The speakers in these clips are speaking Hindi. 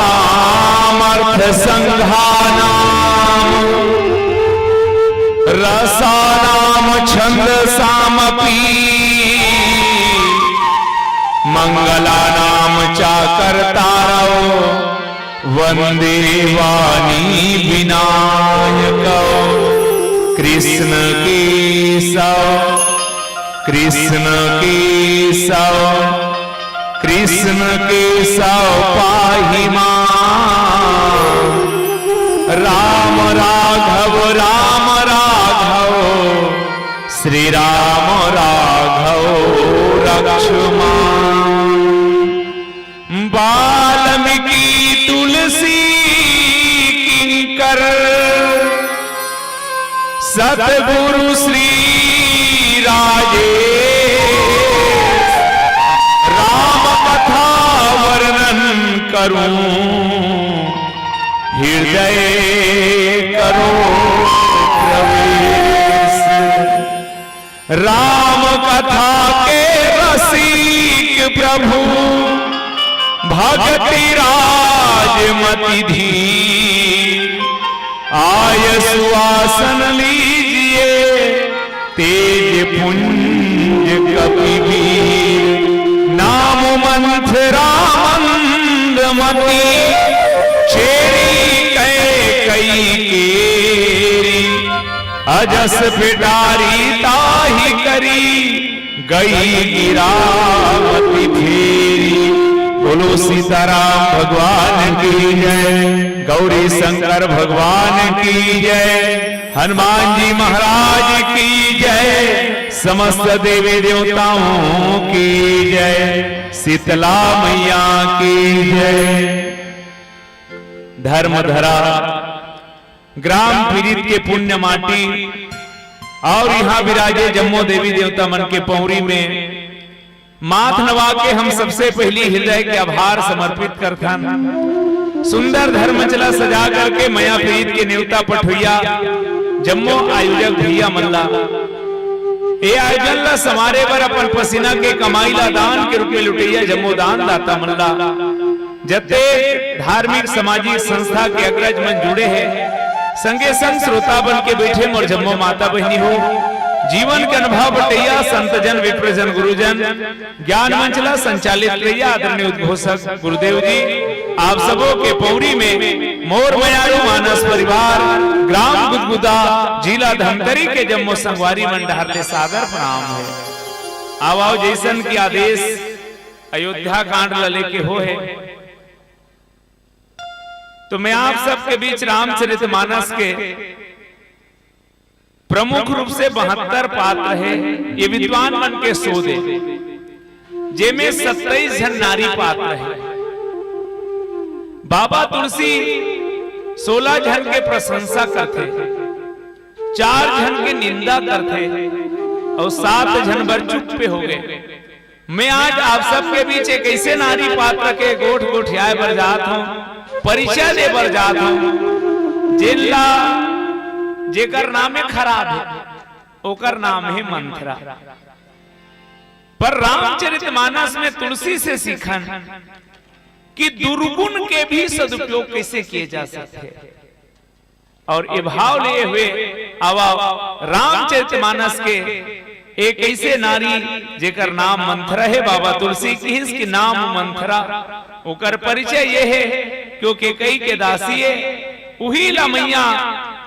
वर्णनामर्थ संघानाम रसानाम छंदसामपि मंगलानाम चाकर्तारौ वंदे वाणी विनायकौ कृष्ण केशव कृष्ण केशव कृष्ण केशव पाहि मां राम राघव श्री राम राघव रक्ष मां वाल्मीकि तुलसी किंकर सतगुरु श्री राजेश राम कथा वर्णन करूं हृदय करो प्रवेश राम कथा के रसिक प्रभु भक्ति राजमति धीर आय सुआसन लीजिए तेज पुंज कपिवीर नाम मंथरा मंदमती चेरी कई केरी अजस पिटारी ताही करी गई गिरावती फेरी। बोलो सीताराम भगवान की जय, गौरी शंकर भगवान की जय, हनुमान जी महाराज की जय, समस्त देवी देवताओं की जय, शीतला मैया की जय। धर्मधरा ग्राम पीड़ित के पुण्य माटी और यहाँ विराजे जम्मो देवी देवता मन के पौरी में माथ नवा के हम सबसे पहली हृदय के आभार समर्पित करथन। सुंदर धर्मचला सजा करके मया पीड़ित के नेवता पठुइया जम्मो आयोजक भैया मल्ला ए आयोजन ला समारे बर अपन पसीना के कमाई ला दान के रूप में लुटैया जम्मो दान दाता मल्ला जते धार्मिक सामाजिक संस्था के अग्रज मन जुड़े हैं, संगे संग श्रोता बन के बैठे मोर जम्मो माता बहनी हो, जीवन के अनुभव बटैया संतजन विप्रजन गुरुजन ज्ञान मंचला संचालित रैया आदरणीय उद्घोषक गुरुदेव जी, आप सबों के पौड़ी में मोर मयारू मानस परिवार ग्राम गुदगुदा जिला धमतरी के जम्मो संगवारी मंडहर ले सादर प्रणाम है। आवाओ जैसन की आदेश अयोध्या कांड लले के हो है, तो मैं आप सबके बीच रामचरितमानस के प्रमुख रूप से 72 पात्र है, ये विद्वान मन के सोदे, जेमे 27 जन नारी पात्र है। बाबा तुलसी 16 जन के प्रशंसा करते, 4 जन के निंदा करते और 7 जन बर चुप पे हो गए। मैं आज आप सबके बीच एक ऐसे नारी पात्र के गोठ गोठियाए बर जात हूं, परिचय दे बर जात हूं, जिला जेकर नाम खराब है, ओकर नाम है मंथरा। पर रामचरितमानस में तुलसी से सीखन कि दुर्गुण के भी सदुपयोग कैसे किए जा सकते, और ये भाव लिए हुए आवा रामचरितमानस के एक ऐसे नारी जेकर नाम मंथरा है, बाबा तुलसी की इसकी नाम मंथरा। ओकर परिचय ये है क्योंकि कई के दासी है, उही ला मैया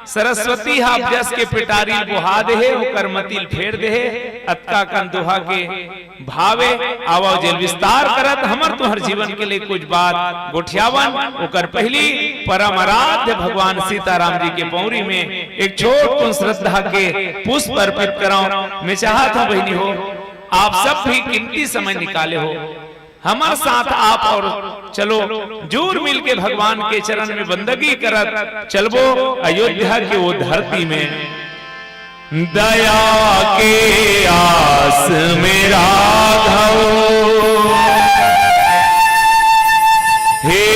सरस्वती हाफजस के पिटारी बुहा दे है, ओकर मतिल फेर दे है, अतका कन दुहा के भावे आवा जेल विस्तार करत हमर तुहर जीवन के लिए कुछ बात गोठियावन। ओकर पहली परम आराध्य भगवान सीताराम जी के पौरी में एक छोट श्रद्धा के पुष्प अर्पित कराऊं। मैं चाहता हूं बहनी हो, आप सब भी कीमती समय निकाले हो, हमारे साथ आप और चलो जोर मिल के भगवान के चरण में बंदगी करत चलबो अयोध्या की वो धरती में। दया के आस में राघव हे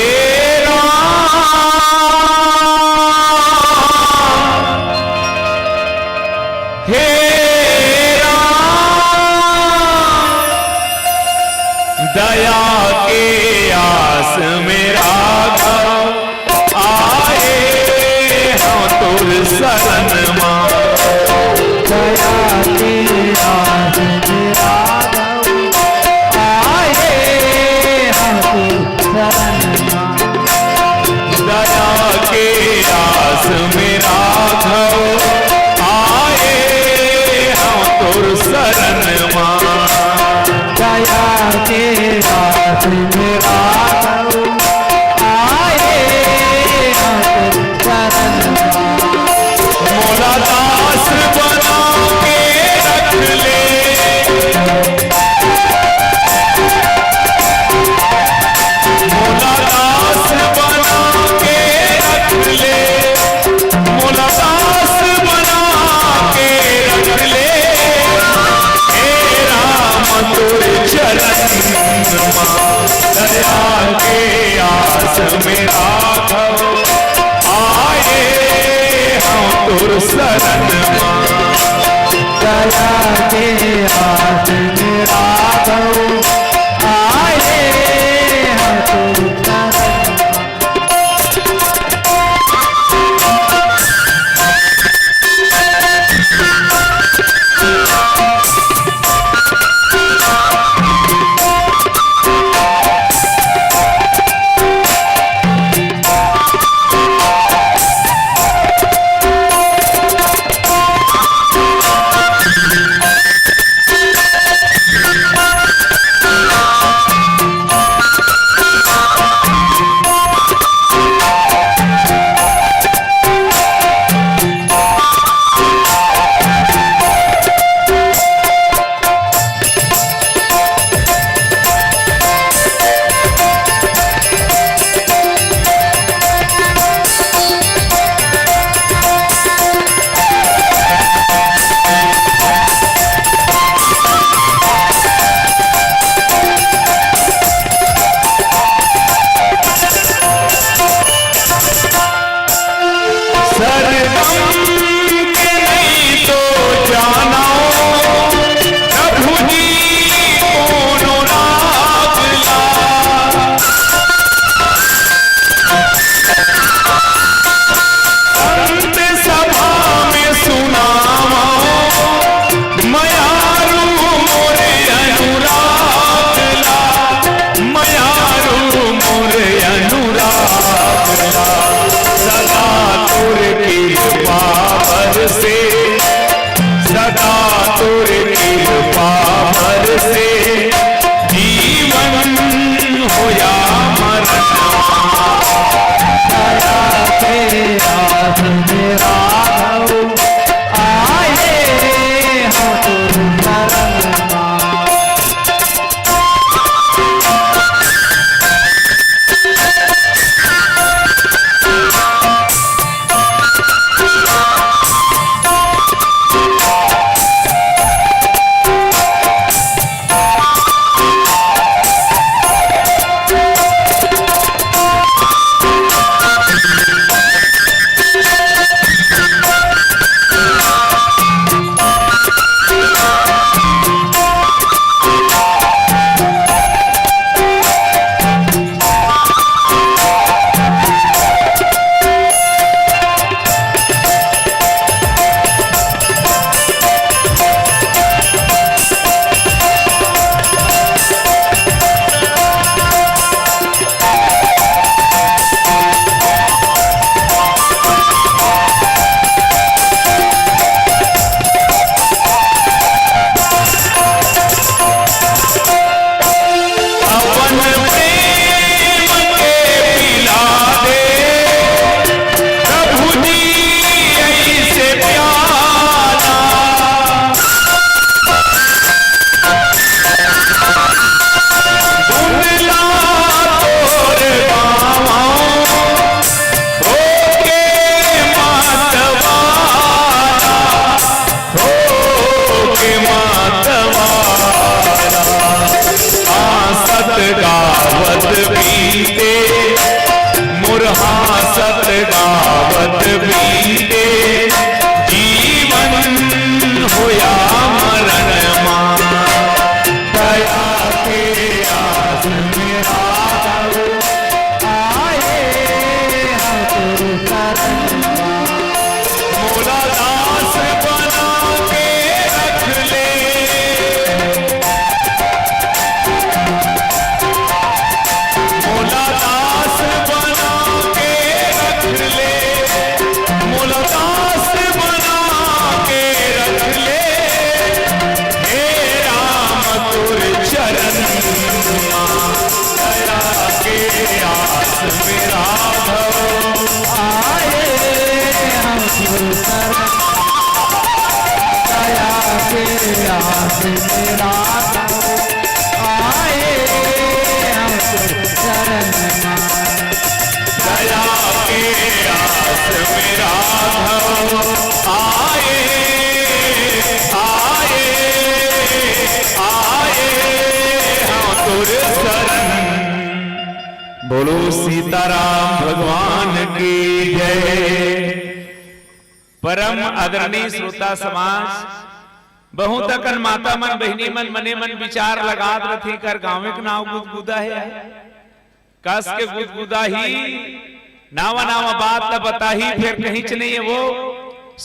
दया के आस में राघव आए हम तुर शरण मां। दया के आस में राघव आए हम तुर शरण मां। दया के आस में राघव आए हम तुर शरण मां। दया के आस में राघव आए हम शरण मां। मोला दास बना के रख ले, मोला दास बना के रख ले, मोला दास बना के रख ले, हे राम तुर चरण मां। दया के आस में राघव आए हम तुर शरण मां। दया के आस में राघव आए हम तुर शरण से सदा तुर कृपा से जीवन होया मरण दया तेरा मेरा आए हम शरण गावत बीते मुरहासत गावत बीते जीवन होया मरण मान दया के आस मेरा आए हम शरण मोला दास बना के रख ले मोला दास बना के रख ले मोला दास बना के रख ले हे राम तुर चरण दया के आस मेरा आए हम शरण दया के आस मेरा आए हम शरण दया के आस मेरा आए आए आए हम तुर शरण। बोलो सीताराम भगवान की जय। परम आदरणीय श्रोता समाज बहुत अकन माता मन बहिनी मन मने मन विचार लगात रथी कर गाँव के नाव गुदगुदा है कस के गुदगुदा ही नावा नावा बात न बता ही फिर कहीं च नहीं है वो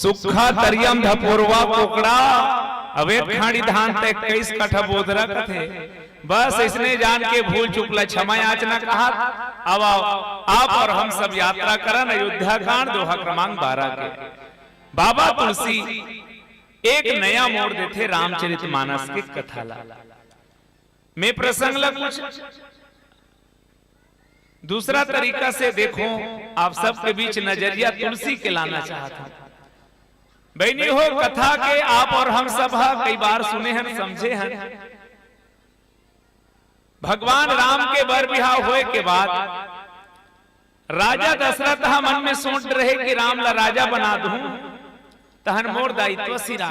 सुखा तरियम धपोरवा कोकड़ा अवेद खाड़ी धान तक 21 कट्ठा बोधरा कथे बस इसने जान के भूल चुकला क्षमा याचना कहा। अब आप और हम सब यात्रा करन अयोध्या कांड दोहा क्रमांक 12 के बाबा तुलसी एक नया मोड़ देते रामचरितमानस के कथा ला मैं प्रसंग ला कुछ दूसरा तरीका से देखो आप सबके बीच नजरिया तुलसी के लाना चाहता हूं। बहनी हो कथा के आप और हम सब कई बार सुने हैं समझे हैं। भगवान राम के बर बिहाव होए के बाद राजा दशरथ मन में सोच रहे कि राम ला राजा बना दूं तहन मोर दायित्व सिरा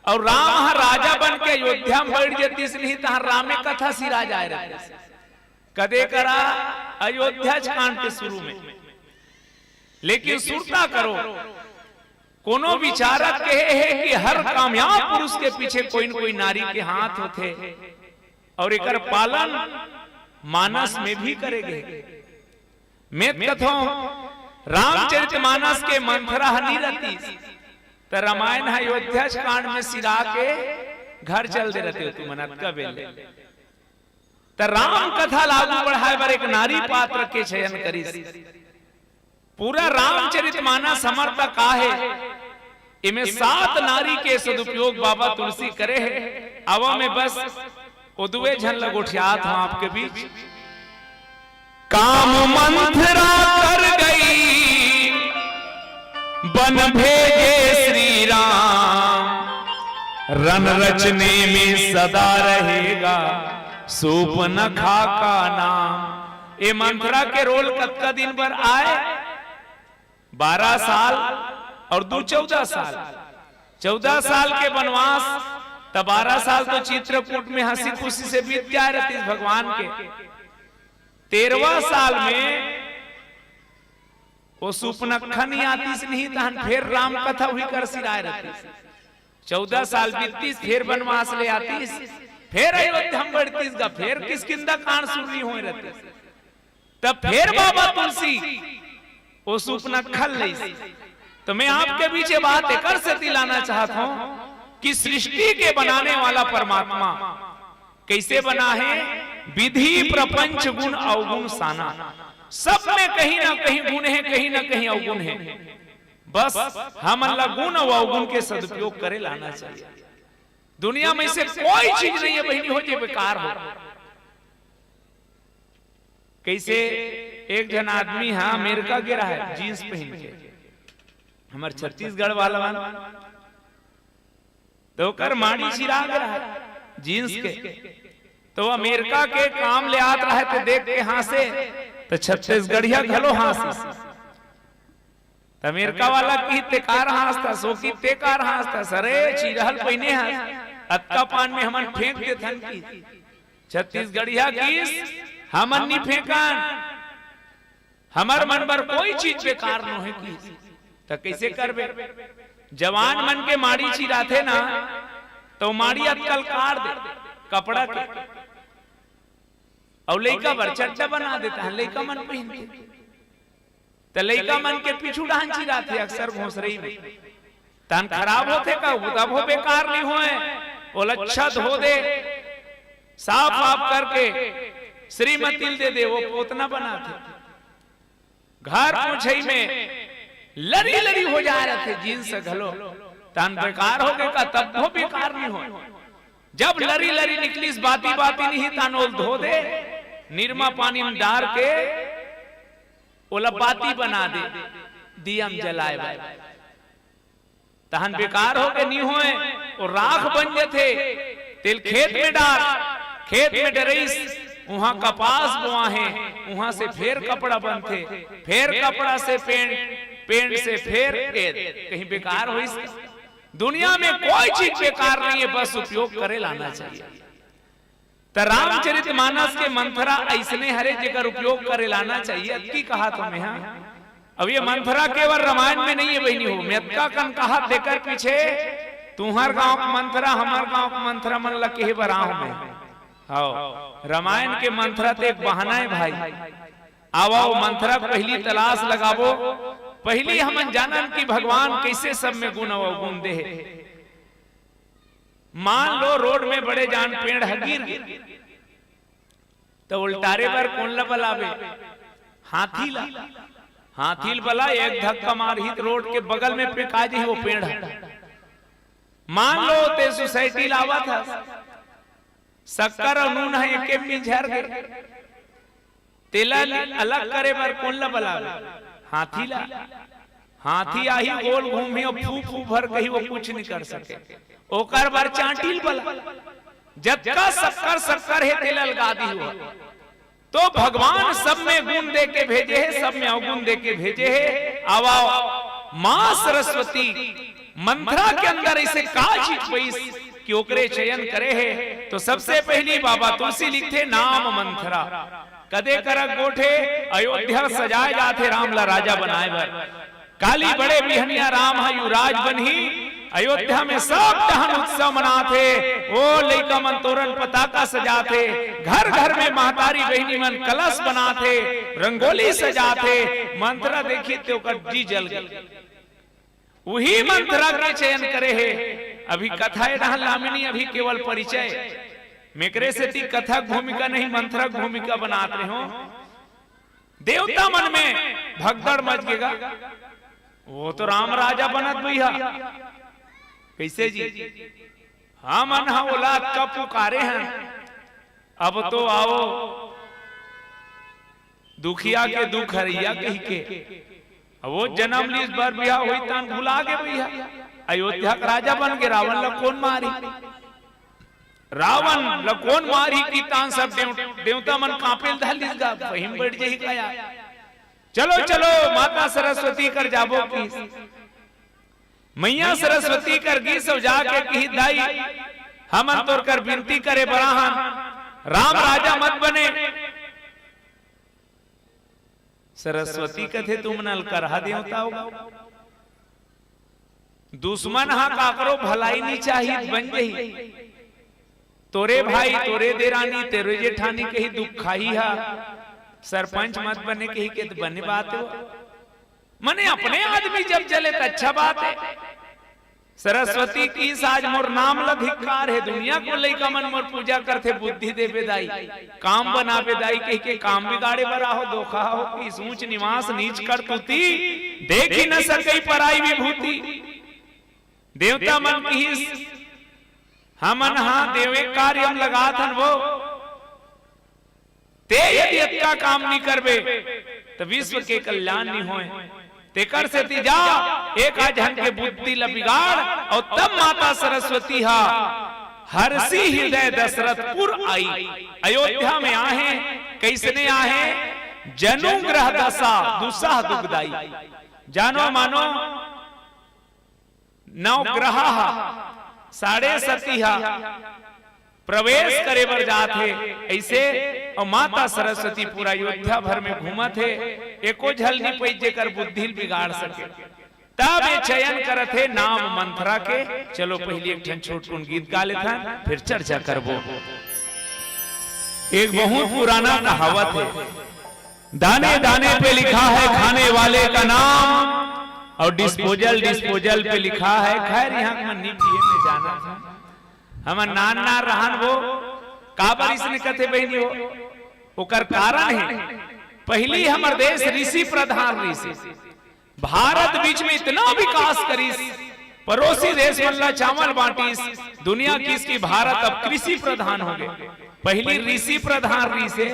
और राम राजा बन के अयोध्या में बैठ जाती इसलिए तहन रामे कथा सिरा जाए रहे कदे करा अयोध्या कांड के शुरू में। लेकिन सुरता करो कोनो विचारक कहे है कि हर कामयाब पुरुष के पीछे कोई न कोई नारी के हाथ होते और एकर पालन मानस में भी करेगे। मैं कथो रामचरितमानस के मंथरा हनी रहती तो रामायण अयोध्या कांड में सिरा के घर चल दे रहते हो तू मनत का बेले तो राम कथा लागू बढ़ाए बर एक नारी पात्र के चयन करी। पूरा रामचरितमानस समर्थ का है इमें 7 नारी के सदुपयोग बाबा तुलसी करे है। अब में बस उदवे झन लगोठियात हूं आपके बीच। काम मंथरा कर गई बन भेजे श्री राम, रन रचने में सदा रहेगा सूपनखा का नाम। ये मंथरा के रोल कत्का दिन भर आए 12 साल और 14 साल, 14 साल के वनवास, तब 12 साल तो चित्रकूट में हंसी खुशी से बीत जाए रहती भगवान के। 13वां साल में वो सुपनखा नहीं आती से नहीं तहन फिर राम कथा हुई कर सिराय रहती। 14 साल बीतीस फिर वनवास ले आती, फिर अयोध्या हम बढ़तीस गा, फिर किसकिंदा कान सुननी हो रहती। तब फिर बाबा तुलसी वो सुपनखा ले। तो मैं आपके बीच ये बात कर से दिलाना चाहता हूं कि सृष्टि के बनाने वाला परमात्मा कैसे बना है। विधि प्रपंच गुण अवगुण साना, सब में कहीं ना कहीं गुण है, कहीं ना कहीं अवगुण है। बस हम अल्लाह गुण और अवगुण के सदुपयोग करे लाना चाहिए। दुनिया में से कोई चीज नहीं है बहनी हो जो बेकार हो। कैसे एक जन आदमी है अमेरिका गिरा है जींस पहन के, हमारे छत्तीसगढ़ वाला तो कर माड़ी चिराग रहा है जींस के, तो अमेरिका के काम ले आत रहे तो देख के हंसे, तो छत्तीसगढ़िया घलो हंसी। तो अमेरिका वाला की तेकार हंसता, सो की तेकार हंसता, सरे चिरहल पहने हंस अत्ता पान में हमन फेंक दे थन की। छत्तीसगढ़िया की हमन नहीं फेंकन, हमार मन पर कोई चीज बेकार न है की। तो कैसे करबे। जवान मन के माड़ी चिराथे ना तो माड़ी अक्कल काट दे कपड़ा के, और लइका बर चट्टा बना देता है, लइका मन पहन के। तो लइका मन के पीछू डांन चिराथे अक्सर घोसरई में, तन खराब होते का तब हो बेकार नहीं होए। वो लच्छा धो दे साफ साफ करके श्रीमती दे दे, वो पोतना बनाते। घर पूछई में लरी लरी हो जा रहे थे जींस घलो, तन बेकार हो गए का तब वो बेकार नहीं हो। जब लरी लरी निकली बाती बाती नहीं तानोल धो दे, निरमा पानी में डाल के ओला बाती बना दे, दियम जलाए तहन बेकार हो के नहीं होए। और राख बन जाते, तेल खेत में डाल, खेत में डरेस वहां कपास बोआ है, वहां से फिर कपड़ा बनते, फिर कपड़ा से पेंट से फिर कहीं बेकार हो। दुनिया में कोई चीज बेकार नहीं है, बस उपयोग करे लाना चाहिए। तो रामचरितमानस के मंथरा ऐसने हरे जगह उपयोग करे लाना चाहिए। की कहा तुम्हें हाँ? अब ये मंथरा केवल रामायण में नहीं है बहनी हो, मेतका कन कहा देकर पीछे तुम्हार गांव का मंथरा हमार गांव का मंथरा मन लगे है बराह में। आओ रामायण के मंथरा तो एक बहाना है भाई। आओ मंथरा पहली तलाश लगावो, पहली हम जानन कि भगवान कैसे सब में गुण और गुण दे। मान लो रोड में बड़े जान पेड़ गिर तो उल्टारे पर कौन ला बलावे? हाथी ला। हाथी बला एक धक्का मारहित रोड के बगल में फेंका जी वो पेड़ है। मान लो ते सोसाइटी लावा था, शक्कर और नून है एक में झर गए, तेला अलग करे पर कौन ला बलावे? हाथी ला। हाथी आही गोल घूमी और फू फू भर कही वो कुछ नहीं कर सके। ओकर बार चांटिल बला जब का शक्कर शक्कर है तेल लगा दी हुआ। तो भगवान सब में गुण दे के भेजे है, सब में अवगुण दे के भेजे है। आवा मां सरस्वती मंथरा के अंदर ऐसे का चीज पैस कि ओकरे चयन करे है। तो सबसे पहली बाबा तुलसी लिखते नाम मंथरा, कदे करक गोठे अयोध्या सजाए जाते राम ला राजा बनाए बर। काली बड़े बिहनिया राम है युवराज बनी, अयोध्या में सब दहन उत्सव मनाते। वो लइका मन तोरण पताका सजाते, घर घर में महतारी बहनी मन कलश बनाते, रंगोली सजाते। मंथरा देखी तो जी जल गई। वही मंथरा के चयन करे है। अभी कथाएं रहा लामिनी, अभी केवल परिचय मेकरे से ती कथा भूमिका नहीं मंथरा भूमिका बनाते हो। देवता मन में भगदड़ मच गएगा, वो तो राम राजा बनत भैया। कैसे जी? हाँ मन हाँ औलाद का पुकारे हैं, अब तो आओ दुखिया के दुख हरिया कही के। वो जन्म ली इस बार बिया हुई तान भुला के भैया अयोध्या का राजा बन के रावण ला कौन मारी, रावण ला कौन मारी की तान सब देवता मन कांपे धलिस गा वहीं बैठ जही गया। चलो चलो माता सरस्वती कर जाबो की, मैया सरस्वती कर गी सब जाके कही दाई हम तोर कर विनती करे बराहन राम राजा मत बने। सरस्वती कथे तुम नल करहा देवता होगा, दुश्मन हा काकरो भलाई नहीं चाहिए बन जही, तोरे भाई तोरे देरानी तेरे जेठानी कही दुख खाई हा, सरपंच मत बने कही के तो बने बात हो, मने अपने आदमी जब चले तो अच्छा बात है। सरस्वती की साज मोर नाम लधिकार है, दुनिया को लइका मन मोर पूजा करते बुद्धि दे बेदाई, काम बना बेदाई कह के काम बिगाड़े बरा हो, धोखा हो कि ऊंच निवास नीच कर तुती देख ही न सकई पराई विभूति। देवता मन की हमन हाँ देवे कार्य हम लगा थन वो ते यदि अच्छा काम नहीं करबे तो विश्व के कल्याण नहीं होए, तेकर से तीजा एक जन के बुद्धि ल बिगाड़ और तब माता सरस्वती हा हर्षी हृदय दशरथपुर आई। अयोध्या में आहे कैसने आहे, जनु ग्रह दशा दुसह दुखदाई, जानो मानो नौ ग्रह साढ़े सती प्रवेश करे बर जाते ऐसे, और माता सरस्वती पूरा अयोध्या भर में घूमत है, एको झल नहीं पई जेकर बुद्धि बिगाड़ सके। तब ये चयन करत है नाम मंथरा के। चलो पहले एक ठन छोटकुन गीत गा लेता फिर चर्चा करबो। एक बहुत पुराना कहावत है, दाने दाने पे लिखा है खाने वाले का नाम, और डिस्पोजल डिस्पोजल पे लिखा है। खैर यहाँ मन्नी पिए में जाना था, हम नान ना रहन वो काबर इसने कथे बहनी हो, ओकर कारण है पहली हमर देश ऋषि प्रधान ऋषि, भारत बीच में इतना विकास करीस, पड़ोसी देश वाला चावल बांटीस, दुनिया की इसकी भारत अब कृषि प्रधान हो गए। पहली ऋषि प्रधान ऋषि,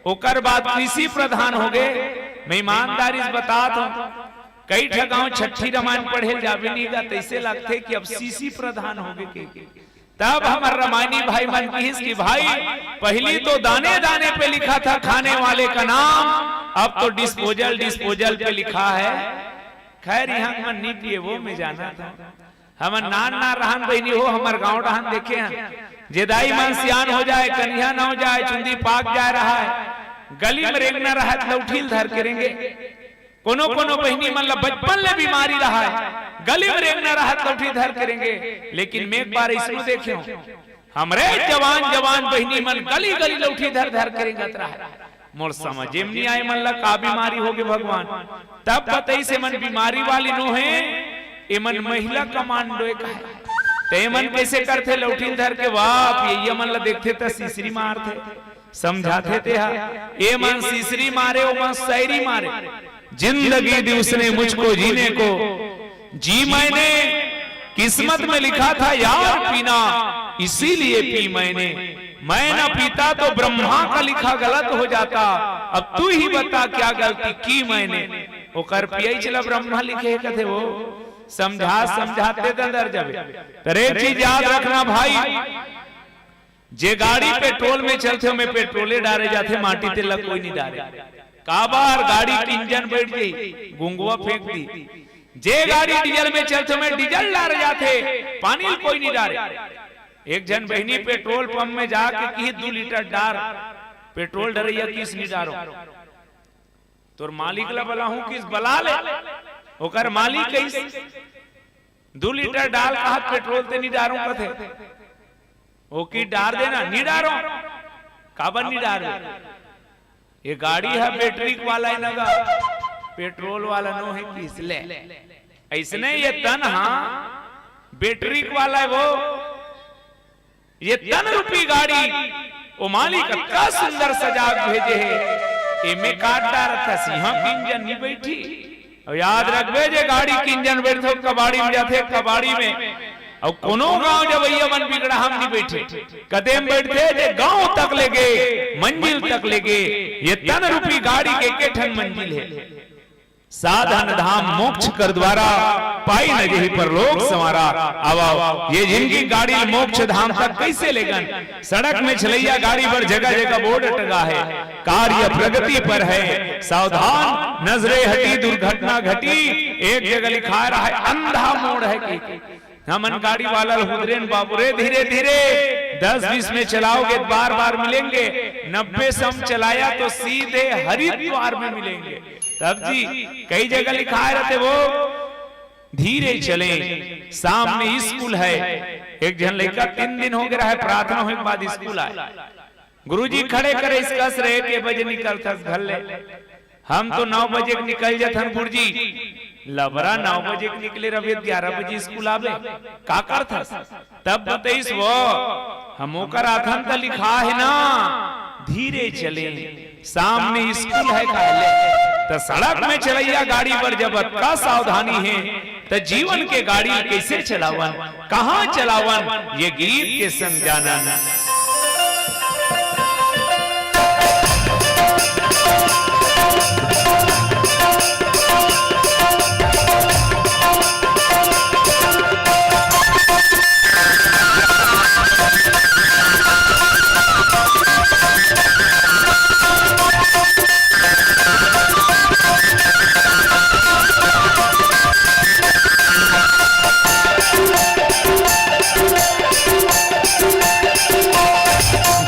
ओकर बाद कृषि प्रधान हो गए। मैं ईमानदारी से बता दूं, कई ठगाओं छठी रामायण पढ़े जावे नहीं गा, तैसे लगते कि अब सीसी प्रधान हो गए। तब हमारे रामायणी भाई मन की भाई पहली तो दाने दाने पे लिखा था खाने वाले का नाम, अब तो डिस्पोजल डिस्पोजल पे लिखा है। खैर यहाँ मन नहीं पिए वो में जाना था, हम नान ना रहन बहनी हो, हमारे गांव रहन देखे हैं, जेदाई मन सियान हो जाए, कन्या ना हो जाए, चुंदी पाक जा रहा है, गली में रेंगना रहा है, लौठील धर करेंगे। कोनो कोनो बहनी मन बचपन ले बीमारी रहा है, गली में रेंगना रहा लौठी धर करेंगे। लेकिन मैं एक बार इसमें देखे हमरे जवान जवान बहनी मन गली गली लौठी धर धर करेंगे। मोर समझ नहीं आए मन ला का बीमारी होगे भगवान, तब बताई से मन बीमारी वाली नो है, ए मन महिला कमांडो एक है, ते मन कैसे करते लौठी धर के बाप ये मन ला देखते तो सीसरी मारते, समझाते थे ये मन सीसरी मारे वो मन शायरी मारे। जिंदगी दी उसने मुझको जीने को, जी मैंने किस्मत में लिखा था यार पीना, इसीलिए पी मैंने, मैं ना पीता तो ब्रह्मा का लिखा गलत हो जाता, अब तू ही बता क्या गलती की मैंने। वो कर पिया चला ब्रह्मा लिखे कथे वो समझा समझाते दर जब। एक चीज याद रखना भाई, जे गाड़ी पेट्रोल में चलते हो में पेट्रोले डाले जाते, माटी तेल कोई नहीं डाले। काबार गाड़ी की इंजन बैठ गई, गुंगुआ फेंक दी। जे गाड़ी डीजल में चलते में डीजल डाल जाते, पानी कोई नहीं डाले। एक जन बहनी पेट्रोल पंप में जाके की 2 लीटर डार पेट्रोल डरैया किस नहीं डारो, तोर मालिक ला बला हूं किस बला ले, ओकर मालिक कैसे 2 लीटर डाल कहा पेट्रोल ते नहीं डारू कथे, वो की डार देना नहीं डारो, काबर नहीं डारो, ये गाड़ी है बैटरी वाला है लगा, पेट्रोल वाला नो है किसले। ऐसने ये तन हाँ बैटरी वाला है वो, ये तन रूपी गाड़ी वो मालिक का सुंदर सजा भेजे है, इमे काट डार था सिंह की इंजन नहीं बैठी। और याद रखबे जे गाड़ी की इंजन बैठो कबाड़ी में जाते, कबाड़ी में और कोनो गांव जब भैया मन बिगड़ा हम नहीं बैठे, कदम बैठते जे गांव तक ले गए, मंजिल तक ले गए। ये तन रूपी गाड़ी के ठन मंजिल है, साधन धाम मोक्ष कर द्वारा पाई न जही पर लोग संवारा। अब ये जिनकी गाड़ी मोक्ष धाम तक कैसे लेगन? सड़क में चलैया गाड़ी पर जगह जगह बोर्ड टंगा है, कार्य प्रगति पर है, सावधान नजरे हटी दुर्घटना घटी। एक जगह लिखा रहा है अंधा मोड़ है कि हमन गाड़ी वाला हुदरेन बाबूरे धीरे धीरे 10-20 में चलाओगे बार बार मिलेंगे, 90 से हम चलाया तो सीधे हरिद्वार में मिलेंगे। तब जी कई जगह लिखा रहते वो धीरे चले, सामने स्कूल है। एक जन लड़का 3 दिन हो गया है, प्रार्थना होने के बाद स्कूल आए, गुरुजी खड़े करे इसकस रहे के बजे निकलता घर ले। हम तो 9 बजे निकल जाते गुरुजी, लबरा 9 बजे निकले रवे 11 बजे स्कूल आवे का कर था? तब बताइस वो हम ओकर आथन त लिखा है ना धीरे चले, सामने स्कूल है कहले। तो सड़क में चलैया गाड़ी पर जब का सावधानी है तो जीवन के गाड़ी कैसे चलावन, कहां चलावन, ये गीत के संग जानन।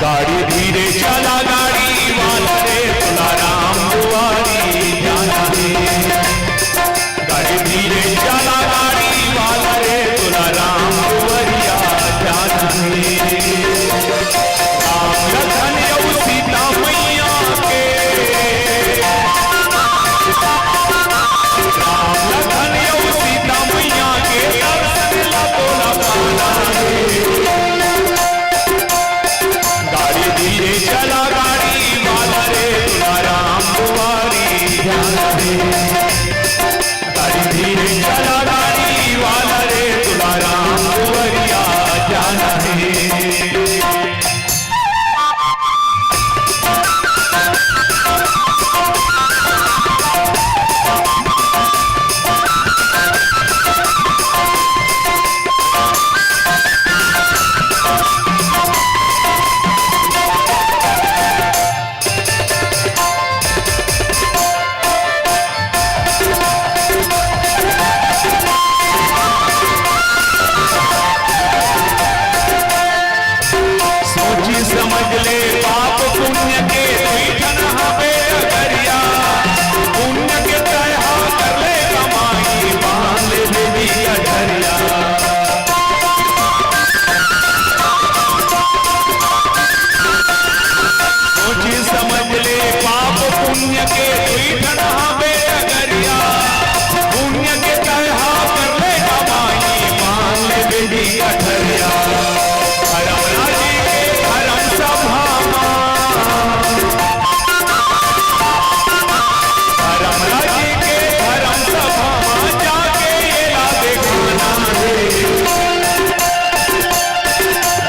गाड़ी धीरे चला गाड़ी वाला रे तुलाराम दुआरी जाना है। गाड़ी धीरे चला गाड़ी वाला रे तुलाराम दुआरिया जाना है। राम लखन और सीता मैया के, राम लखन और सीता मैया के दर्शन ला बोला पाना है। धीरे चला गाड़ी वाला रे तुलाराम दुआरी जाना है। गाड़ी धीरे चला गाड़ी वाला रे तुलाराम दुआरिया जाना है। समझ ले पाप पुण्य के द्विठन हवे अगरिया, पुण्य के तहा कर ले कमाई बांध ले देवी अधरिया। सोची समझ ले पाप पुण्य के द्विठन हवे अगरिया, पुण्य के तहा कर ले कमाई बांध ले देवी अधरिया।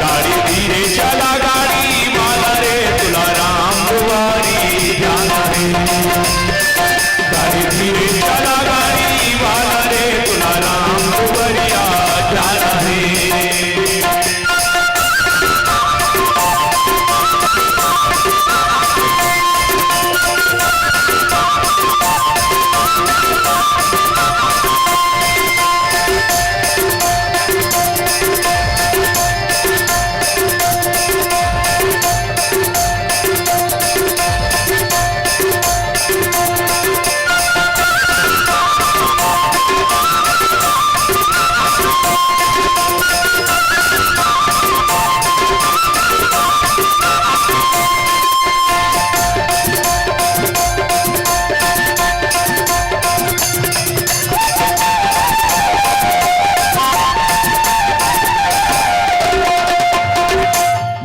गाड़ी धीरे चला गाड़ी वाला रे तुलाराम दुआरी जाना है। गाड़ी धीरे चला गाड़ी वाला रे तुलाराम दुआरिया जाना है।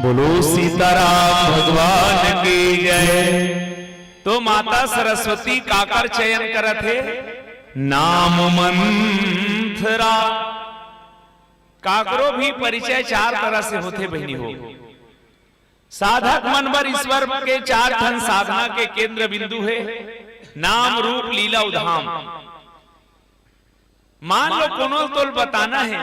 बोलो सीताराम भगवान की जय। तो माता सरस्वती काकर चयन करत है नाम मंथरा, काकरो भी परिचय चार तरह से होते बहनी हो। साधक मनवर ईश्वर के चार ठन साधना के केंद्र बिंदु है, नाम रूप लीला उधाम। मान लो कोनो तोल बताना है,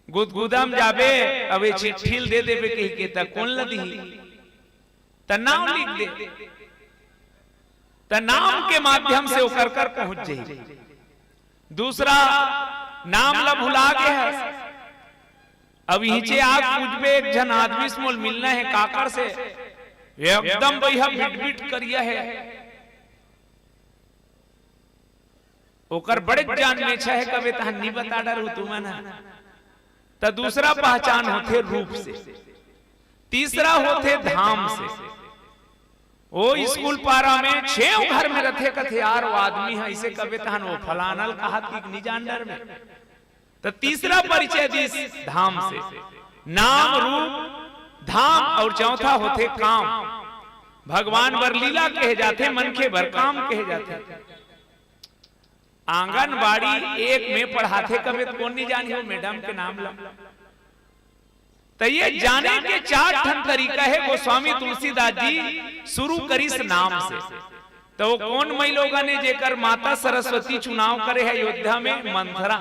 गुदगुदाम जाबे अबे चिट्ठी दे देवे कही के त कौन लदी त नाम लिख दे, त नाम के माध्यम से ओकर कर पहुंच जाई। दूसरा नाम ला भुला के है, अब हिचे आग पूछबे एक जन आदमी से मोल मिलना है काकर से, एकदम भैया बिट बिट करिया है, ओकर बड़े जान में छे कबे तहन नहीं बता डर तुमन त दूसरा पहचान होते रूप से, तीसरा होते धाम से। ओ स्कूल पारा में 6 घर में रथे कथे यार वो आदमी है ऐसे कबे तहन वो फलानल कहा कि नहीं जान डर में, तो तीसरा परिचय दिस धाम से, नाम रूप धाम। और चौथा होते काम, भगवान बर लीला कहे जाते, मन के भर काम कहे जाते। आंगनबाड़ी 1 में पढ़ाते कबे कौन नहीं जानी हो मैडम के नाम ला, तो ये जाने के 4 ठन तरीका है गोस्वामी तुलसीदास जी शुरू करी इस नाम से। तो वो कौन मई लोगा ने जेकर माता सरस्वती चुनाव करे है अयोध्या में मंथरा।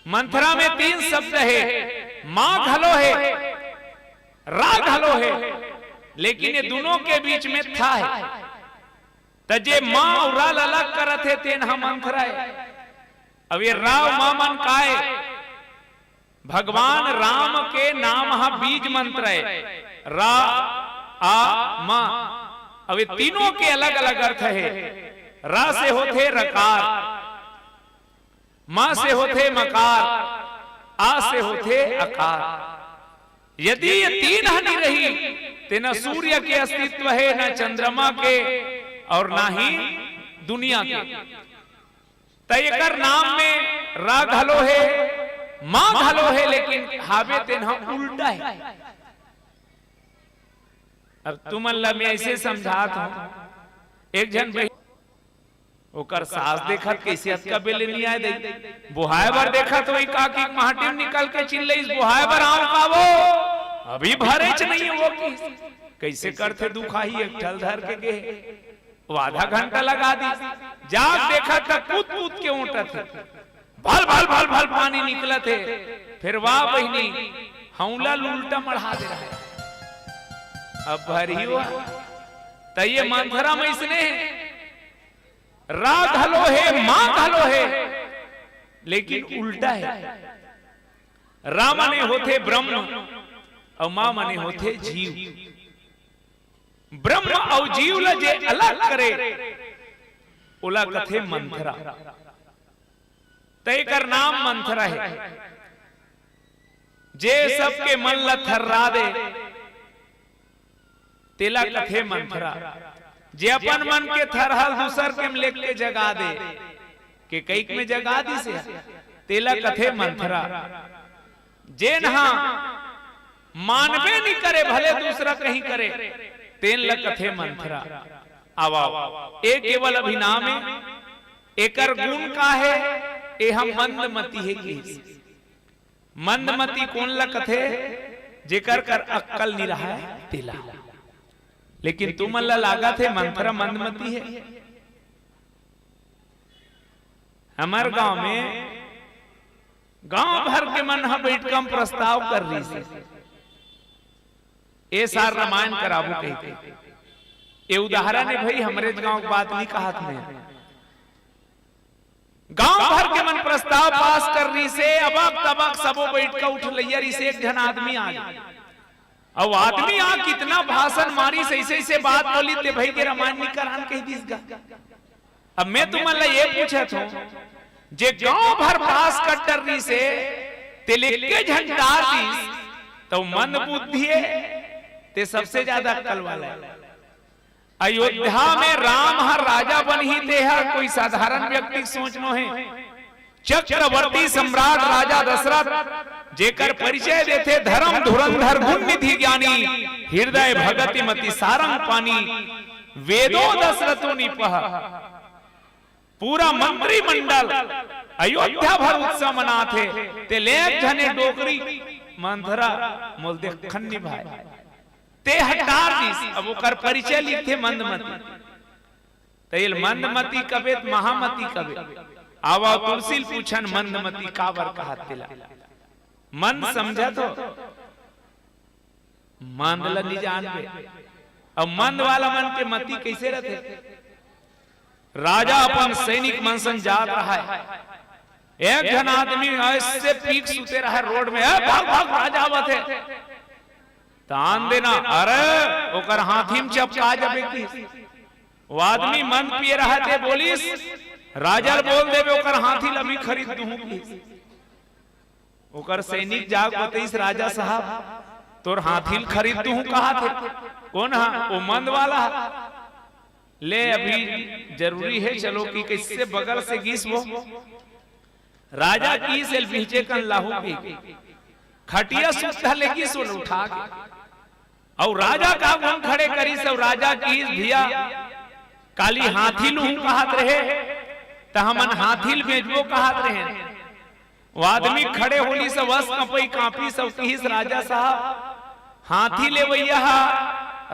मंथरा में 3 शब्द है, माँ घलो है, रा घलो है, लेकिन ये दोनों के बीच में था है। तजे माँ और रा अलग करत है तेन हम मंथरा है। अब ये राव माँ मन का है, भगवान राम के नाम हा बीज मंत्र है, रा आ मा। अब ये तीनों के अलग अलग अर्थ है। रा से होते रकार, मां से होते मकार, आ से होते अकार। यदि ये 3 हनी रही ते न सूर्य के अस्तित्व है, न चंद्रमा के, और ना ही दुनिया के। तयकर नाम में रा घलो है, मां घलो है, लेकिन हावे तेन हम उल्टा है। अब तुम अल्लाह में ऐसे समझात हो, एक जन भाई ओकर सास देखत कैसे अतका बेले नहीं आए दे, बुहाए बर देखा तो वही काकी माटी निकल के चिल्ले इस बुहाए बर आऊं का वो अभी भरे च नहीं वो की कैसे करते दुखाही एक ठल धर के गे, वो आधा घंटा लगा दी। जाग देखा था कूद कूद के उठत थे, भल भल भल भल पानी निकला थे। फिर वाह बहनी हौला उल्टा मढ़ा दे रहा है, अब भरी हुआ तो ये मंथरा में इसने रा घलो है, मां घलो है, लेकिन उल्टा है। रा माने होते ब्रह्म और मां माने होते जीव। ब्रह्म और जीव ला जे अलग करे उला कथे मंथरा, तय कर नाम मंथरा है। जे सबके मन ला थर्रा दे तेला कथे मंथरा। जे अपन मन के थरहल दूसर के लेक के जगा दे के कईक में जगा दी से तेला कथे मंथरा। जे नहा मानवे नहीं करे भले दूसरा कहीं करे तेन ल कथे मंथरा। आवा एक केवल अभिनाम में एकर गुण का है, ए हम मंदमती है की। मंदमती कौन ल कथे जेकर कर अक्कल नहीं रहा है तेला, लेकिन तुम अल्लाह लागा थे मंथरा मंदमती है। हमारे गांव में गांव भर के मन हा बैठ कम प्रस्ताव कर रही से ए सार रामायण कराबू कहते। ये उदाहरण है भाई, हमारे गांव की बात नहीं कहा था। गांव भर के मन प्रस्ताव पास कर रही से अबक तबक सबो बैठ कर उठ लिया रही से एक जन आदमी आ गया। अब आदमी आ कितना भाषण मारी से ऐसे बात बोली ते भाई के रामायण नहीं करान कह दीसगा। अब मैं तुम्हारा ये पूछा था जे गांव भर पास कर रही से ते लेके झंडार दीस तो मंद बुद्धि है ते सबसे ज्यादा अक्कल वाला है। अयोध्या में राम हर राजा बन ही ते है, कोई साधारण व्यक्ति सोचनो है। चक्रवर्ती सम्राट राजा दशरथ जेकर परिचय देते धर्म धुरंधर गुण निधि ज्ञानी, हृदय भगति मति सारंग पानी, वेदो दशरथो निपह। पूरा मंत्रिमंडल अयोध्या भर उत्सव मनाथे ते लेक झने डोकरी मंथरा मोल दे खन्नी भाई ते हटार दिस अब ओकर परिचय लिखे मंदमती तेल मंदमती कबे महामती कबे आवा तुलसी पूछन मंदमती काबर कहा तिला मंद समझा तो मंद लगी जान पे अब मंद वाला मन के मती कैसे रहते राजा अपन सैनिक मन संग जात रहा है एक जन आदमी ऐसे पीक सुते रहा रोड में भाग भाग राजा आवत है तान देना अरे ओकर हाथी में चपका जबे की वो आदमी मन पिए रहा थे बोलिस राजा बोल देवे ओकर हाथी लमी खरीद दूं की ओकर सैनिक जाग बतईस राजा साहब तोर हाथी खरीद दूं कहा थे कौन हा वो मंद वाला ले अभी जरूरी है चलो कि किससे बगल से गीस वो राजा की सेल पीछे कन लाहू पी खटिया सुता लेगी सुन उठा के और राजा का गुण खड़े करी सब राजा की भिया काली हाथी लू कहत रहे त हमन हाथी भेजबो कहत रहे वो आदमी खड़े होली से वस कपई कापी सब तीस राजा साहब हाथी ले वैया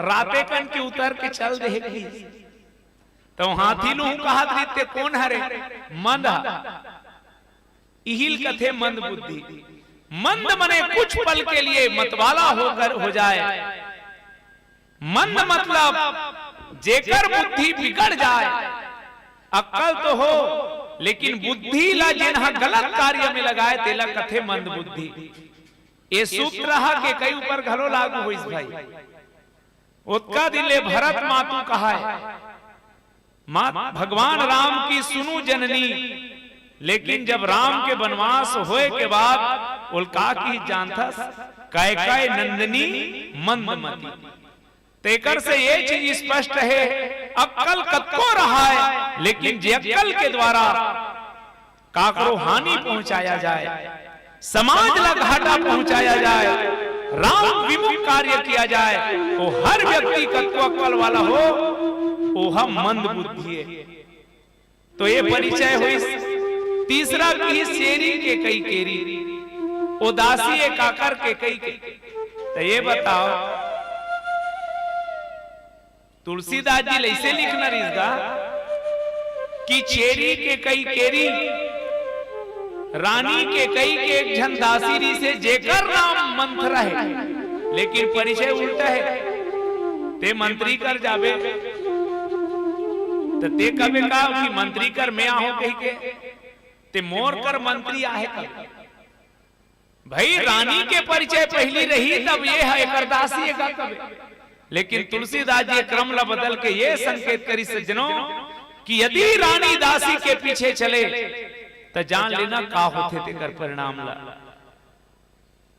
राते कन के उतर के चल देगी तो हाथी लू कहत रीते कौन हरे मंद इहिल कथे मंद बुद्धि मंद मने कुछ पल के लिए मतवाला होकर हो जाए मंद मतलब जेकर बुद्धि बिगड़ जाए अक्ल तो हो लेकिन बुद्धि ला जिन्हा गलत कार्य में लगाए तेला कथे मंद बुद्धि ये सूत्र रहा के कई ऊपर घरो लागू हुई भाई उत्का दिले भरत मातु कहा है भगवान राम की सुनु जननी लेकिन जब राम के वनवास होए के बाद उल्का की जानता काय नंदनी मंदमती तेकर से ये चीज स्पष्ट है अक्ल कत्को रहा है लेकिन जे अक्ल के द्वारा काकरो हानि पहुंचाया जाए समाज ला घाटा पहुंचाया जाए राम विमुख कार्य किया जाए वो हर व्यक्ति कत्को अक्ल वाला हो वो हम मंद बुद्धि है तो ये परिचय हुई तीसरा की शेरी के कई केरी उदासी काकर के कई के तो ये बताओ तुलसीदास जी ऐसे लिखना रिश्ता कि चेरी के कई केरी रानी के कई के एक झन दासीरी से जेकर नाम मंथरा है लेकिन परिचय उल्टा है ते मंत्री कर जावे तो ते कबे का कि मंत्री कर मैं आहो कही के ते मोर कर मंत्री आहे कब भाई रानी के परिचय पहली रही तब ये है करदासी का कब लेकिन तुलसीदास जी क्रम ला बदल के ये संकेत करी सज्जनों कि यदि रानी दासी के पीछे चले तो जान लेना का होते ते कर परिणाम ला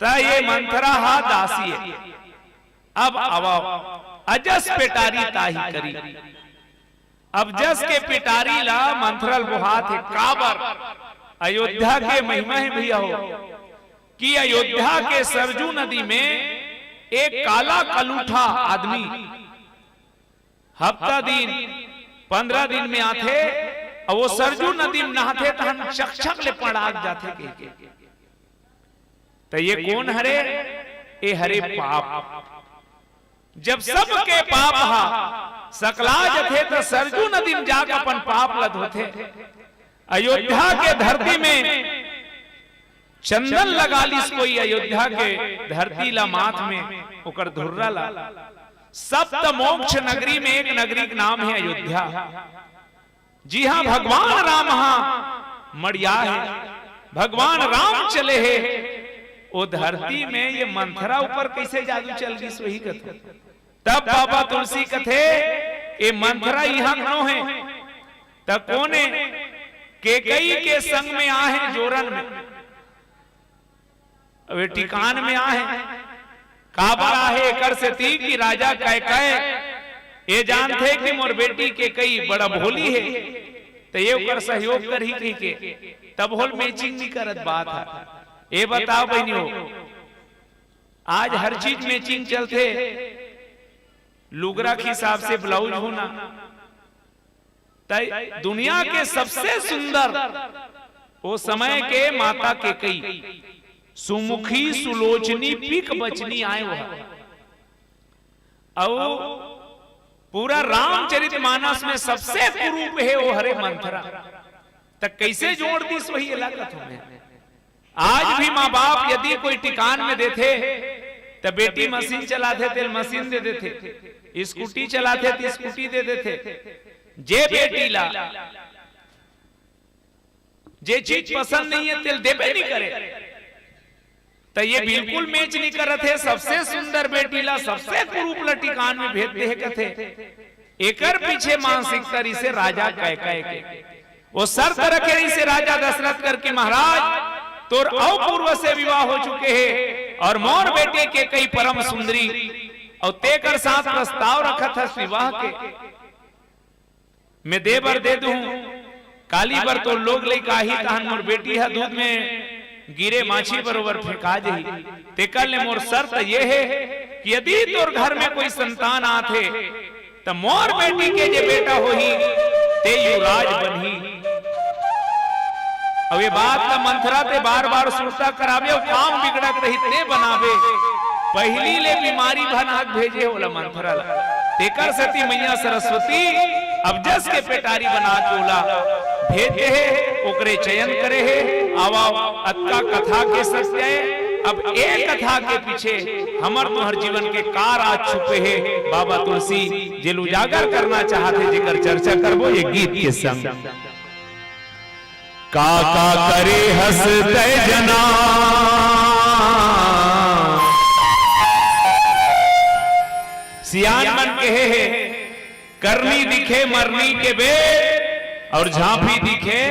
ता ये मंथरा हा दासी है अब आवाओ अजस पेटारी ताही करी अब जस के पिटारी ला मंथरल बुहात है काबर अयोध्या के महिमा है भैया हो कि अयोध्या के सरजू नदी में एक काला कलूठा आदमी हफ्ता दिन 15 दिन में आते और वो सरजू नदी में नहाते तो हम चकचक ले पड़ाग जाते के तो ये कौन हरे ये हरे पाप जब सबके पाप हा सकला जथे तो सरजू नदी में जाकर अपन पाप लद होते अयोध्या के धरती में चंदन लगा लीस कोई अयोध्या के धरती ला माथ में ओकर धुर्रा ला सप्त मोक्ष नगरी में एक नगरी का नाम है अयोध्या जी हाँ भगवान राम हाँ मड़िया है भगवान राम चले है वो धरती में ये मंथरा ऊपर कैसे जादू चल गई वही कथे तब बाबा तुलसी कथे ये मंथरा यहाँ क्यों है तब कोने केकई के संग में आहे जोरन में वे टिकान में आहे काबर आहे कर से ती की राजा कह ये जानते कि मोर बेटी के कई बड़ा भोली है तो ये कर सहयोग कर ही के तब होल मैचिंग नहीं करत बात है ये बताओ बहनियों आज हर चीज मैचिंग चलते लुगरा के हिसाब से ब्लाउज होना दुनिया के सबसे सुंदर वो समय के माता के कई सुमुखी सुलोचनी पिक बचनी आए वह पूरा रामचरितमानस में सबसे कुरूप है वो हरे मंथरा। तक कैसे जोड़ दी वही इलाका तुम्हें। आज भी माँ बाप यदि कोई टिकान में देते तो बेटी मशीन चलाते थे मशीन दे देते, स्कूटी चलाते थे स्कूटी दे देते, जे बेटी ला जे चीज पसंद नहीं है तिल देबे नहीं करे। तो ये बिल्कुल मैच नहीं करते है। सबसे सुंदर बेटी ला सबसे कुरूप लटिकान में भेजते है कथे एकर पीछे मानसिकता इसे राजा कह के वो शर्त रखे इसे राजा दशरथ करके महाराज तोर अपूर्व से विवाह हो चुके हैं और मोर बेटे के कई परम सुंदरी और तेकर साथ प्रस्ताव रखा था विवाह के मैं दे बर दे दूं काली बर तो लोग ले काही तहन मोर बेटी है दूध में गिरे माछी बरोबर फेंका दे। तेकर ले मोर शर्त ये है कि यदि तोर घर में कोई संतान आथे तो मोर बेटी के जे बेटा होही ते युवराज बनही। अब ये बात का मंथरा ते बार बार सुनता करावे और काम बिगड़त रही ते बनावे पहली ले बीमारी भनाक भेजे होला मंथरा ला। तेकर सती मैया सरस्वती अब जस के पेटारी बना के ओला भेजे है ओकरे चयन करे है आवा अत्का कथा के सत्य। अब एक कथा के पीछे हमर तुहर जीवन के कार आज छुपे है बाबा तुलसी जेल उजागर करना चाहते जेकर चर्चा करबो ये गीत के संग। काका करे हंसते जना सियान मन कहे है करनी दिखे मरनी के बेर और झांपी दिखे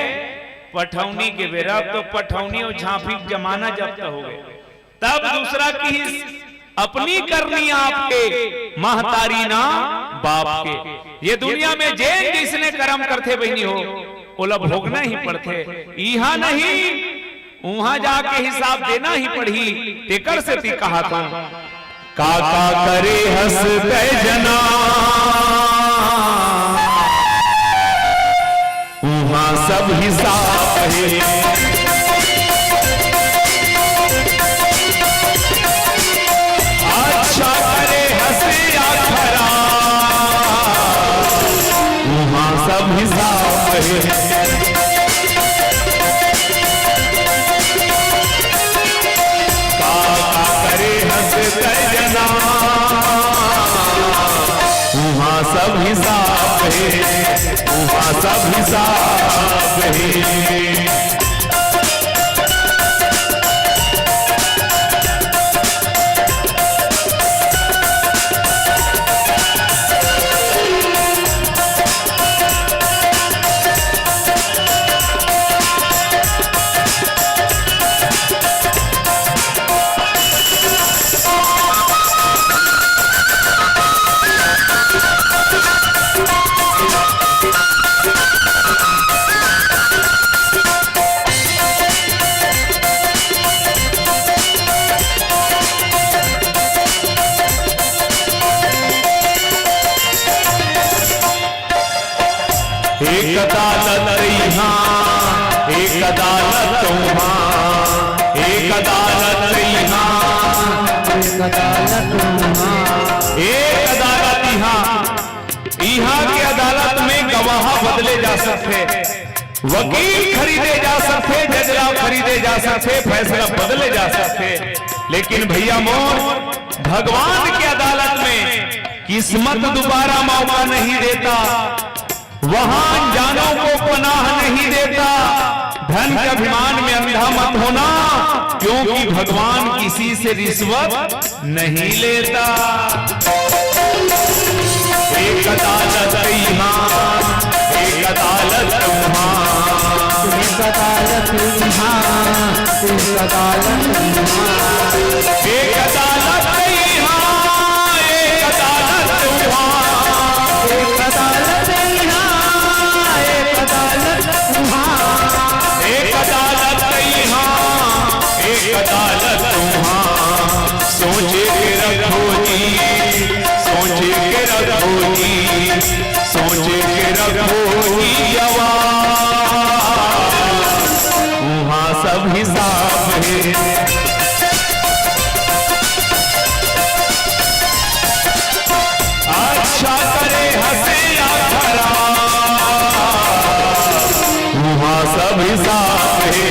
पठौनी के बेर। अब तो पठौनी और झांपी जमाना जब तक हो गए तब दूसरा की अपनी करनी आपके महतारी ना बाप के। ये दुनिया में जैन जिसने कर्म करते बहनी हो ओला भोगना ही पड़ते। यहाँ नहीं वहां जाके हिसाब देना ही पड़ी। तेकर से ती कहा था काका करे हंसते जना वहां सब हिसाब है। अच्छा करे हंसिया खरा वहां सब हिसाब है। काका करे हंसते जना वहां सब हिसाब है वहां सब हिसाब है। एक अदालत यहाँ एक अदालत वहाँ एक अदालत यहाँ एक अदालत वहाँ एक अदालत यहाँ की अदालत में गवाह बदले जा सकते, वकील खरीदे जा सकते, जजला खरीदे जा सकते, फैसला बदले जा सकते। लेकिन भैया मोर भगवान की अदालत में किस्मत दोबारा मौका नहीं देता, वहां अनजानों को पनाह नहीं देता। धन के अभिमान में अंधा मत होना, क्योंकि भगवान किसी से रिश्वत नहीं लेता। एक अदालत यहाँ एक अदालत वहाँ एक अदालत यहाँ एक अदालत वहाँ एक अदालत यहाँ एक अदालत वहाँ एक अदालत यहाँ एक अदालत वहाँ एक अदालत यहाँ एक अदालत वहाँ। सोचे के रखो जी सोचे के रखो जी सोचे के रखो जी आवाज़ सब हिसाब है,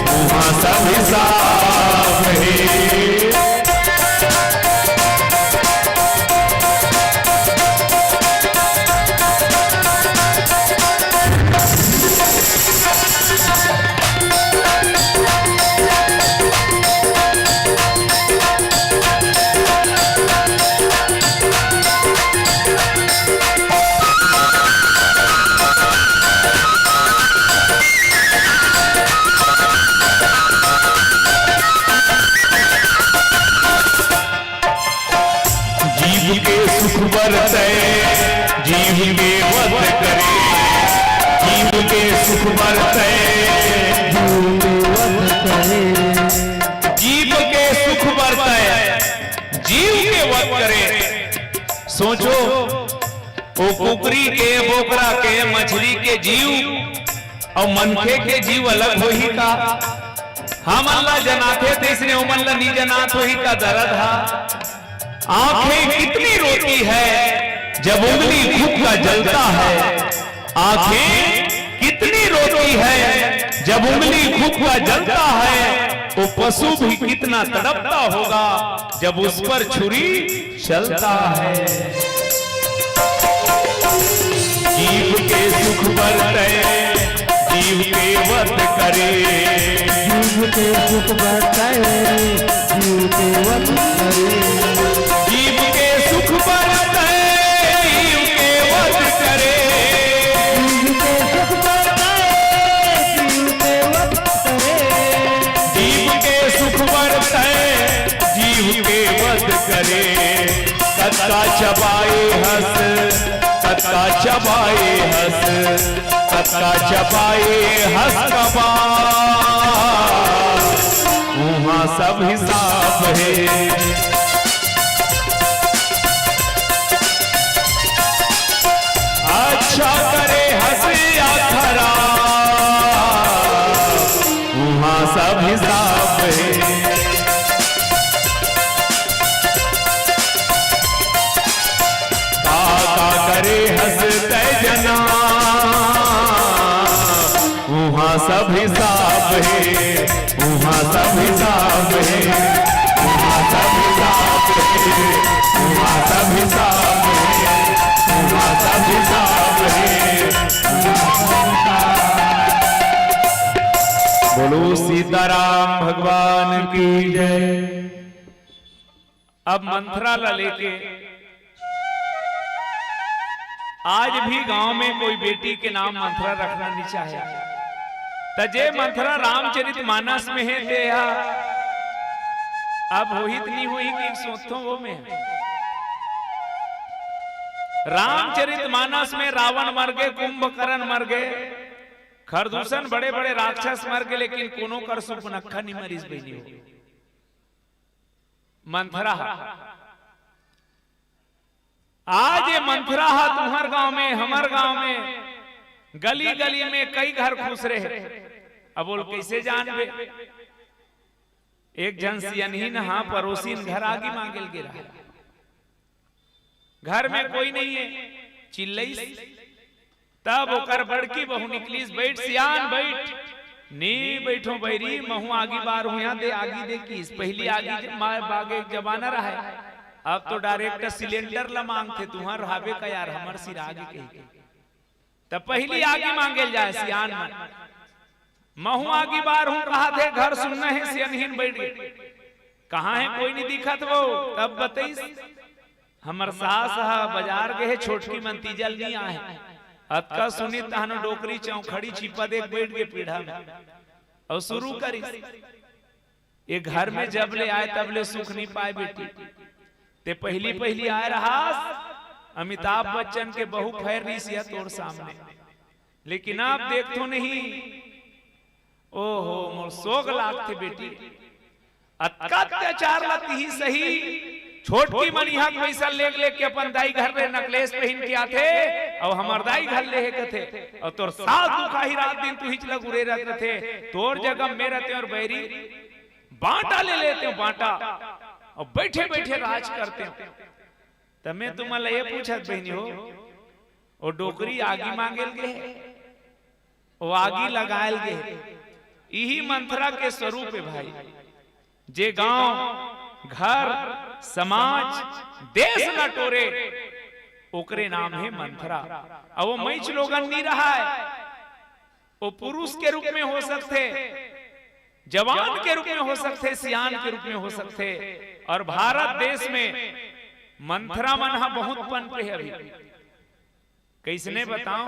वहाँ सब हिसाब है। जीव के सुख बरते, जीव के वध करे, जीव के सुख बरते, जीव के सुख बरते, जीव के वध करे। सोचो ओ कुकरी के, बोकरा के, मछली के जीव और मनखे के जीव अलग हो ही का। हम अल्लाह जनाते थे इसने उमल्ला नहीं जनात हो ही का दर्द है। आंखें कितनी रोती है जब उंगली भूख का जलता है, आंखें कितनी रोती है जब उंगली भूख का जलता है। वो पशु भी कितना तड़पता होगा जब उस पर छुरी चलता है। जीव के सुख बरते, जीव के वध करे, जीव के सुख बरते, जीव के वध करे। जीव के सुख बरते, जीव के वध करे, जीव के सुख बरते, जीव के वध करे। जीव के सुख बरते, जीव के वध करे। कत्ता चबाए हंस, कत्ता चबाए हंस, कत्ता चबाए हंस कबा, वहाँ सब हिसाब है। अच्छा करे हंस या खराब, वहाँ सब हिसाब है। का करे हंसते जना, वहाँ सब हिसाब है, वहाँ सब हिसाब है, वहाँ सब हिसाब है, वहाँ सब हिसाब है, वहाँ सब हिसाब है। बोलो सीताराम भगवान की जय। अब मंत्रा ला लेके आज भी गांव में कोई बेटी के नाम मंत्रा रखना नहीं चाहे, तजे मंत्रा रामचरित मानस में है ते अब होहित नहीं हुई कि सोचो वो में रामचरित मानस में रावण मर गए, कुंभकर्ण मर गए, खरदूषण बड़े बड़े राक्षस मर गए, लेकिन कोनो कर सुपनखा नहीं मरीज बनी हो। मंथरा आज ये मंथरा तुम्हार गांव में, हमार गांव में, गली गली में कई घर खुश रहे। अब बोल कैसे जानबे? एक जन सियनहीन हाँ पड़ोसीन घर आगे मांगल गिरा, घर में कोई नहीं है, चिल्लई तब ओकर बड़की बहू निकलीस, बैठ सियान बैठ, नी बैठो बैरी महू आगी बार हूं यहाँ दे आगी दे किस पहली आगी बागे जमाना रहा है, अब तो डायरेक्ट सिलेंडर ला मांगते तुम्हार हावे का यार हमर सिर आगे कही तब पहली आगी मांगे जाए सियान में महू आगी बार हूं कहा थे घर सुनना है सियनहीन बैठ गए कहाँ है कोई नहीं दिखत वो तब बताइस हमर सास बाजार गए छोटकी मंतीजल नहीं आए अतका सुनी तहनो डोकरी चौखड़ी छिपा देख बैठ गए पीढ़ा में और शुरू करी ये घर में जब ले आए तब ले सुख नहीं पाए बेटी ते पहली पहली आए रहा अमिताभ बच्चन के बहु फैर रही सिया तोर सामने लेकिन आप देख तो नहीं ओहो मोर सोग लागते बेटी अतका अत्याचार लगती ही सही छोटकी मनिहा पैसा ले लेके अपन दाई घर में नकलेस पहन के आते और हमार दाई घर ले कथे और तोर सास दुखा ही रात दिन तू हिच लग उड़े रहते थे तोर जगह में रहते और बैरी बांटा ले लेते हो बांटा और बैठे बैठे राज करते हो तब मैं तुम्हारा ये पूछत बहनी हो और डोकरी आगी मांगेल गए वो आगी लगायल गे यही मंथरा के स्वरूप है भाई। जे गांव घर समाज देश न टोरे ओकरे नाम है मंथरा। और वो मैच लोगन नहीं रहा है, वो पुरुष के रूप में हो सकते, जवान के रूप में हो सकते, सियान के रूप में हो सकते। और भारत देश में मंथरा मनहा बहुत पनपे है अभी। कैसने बताओ,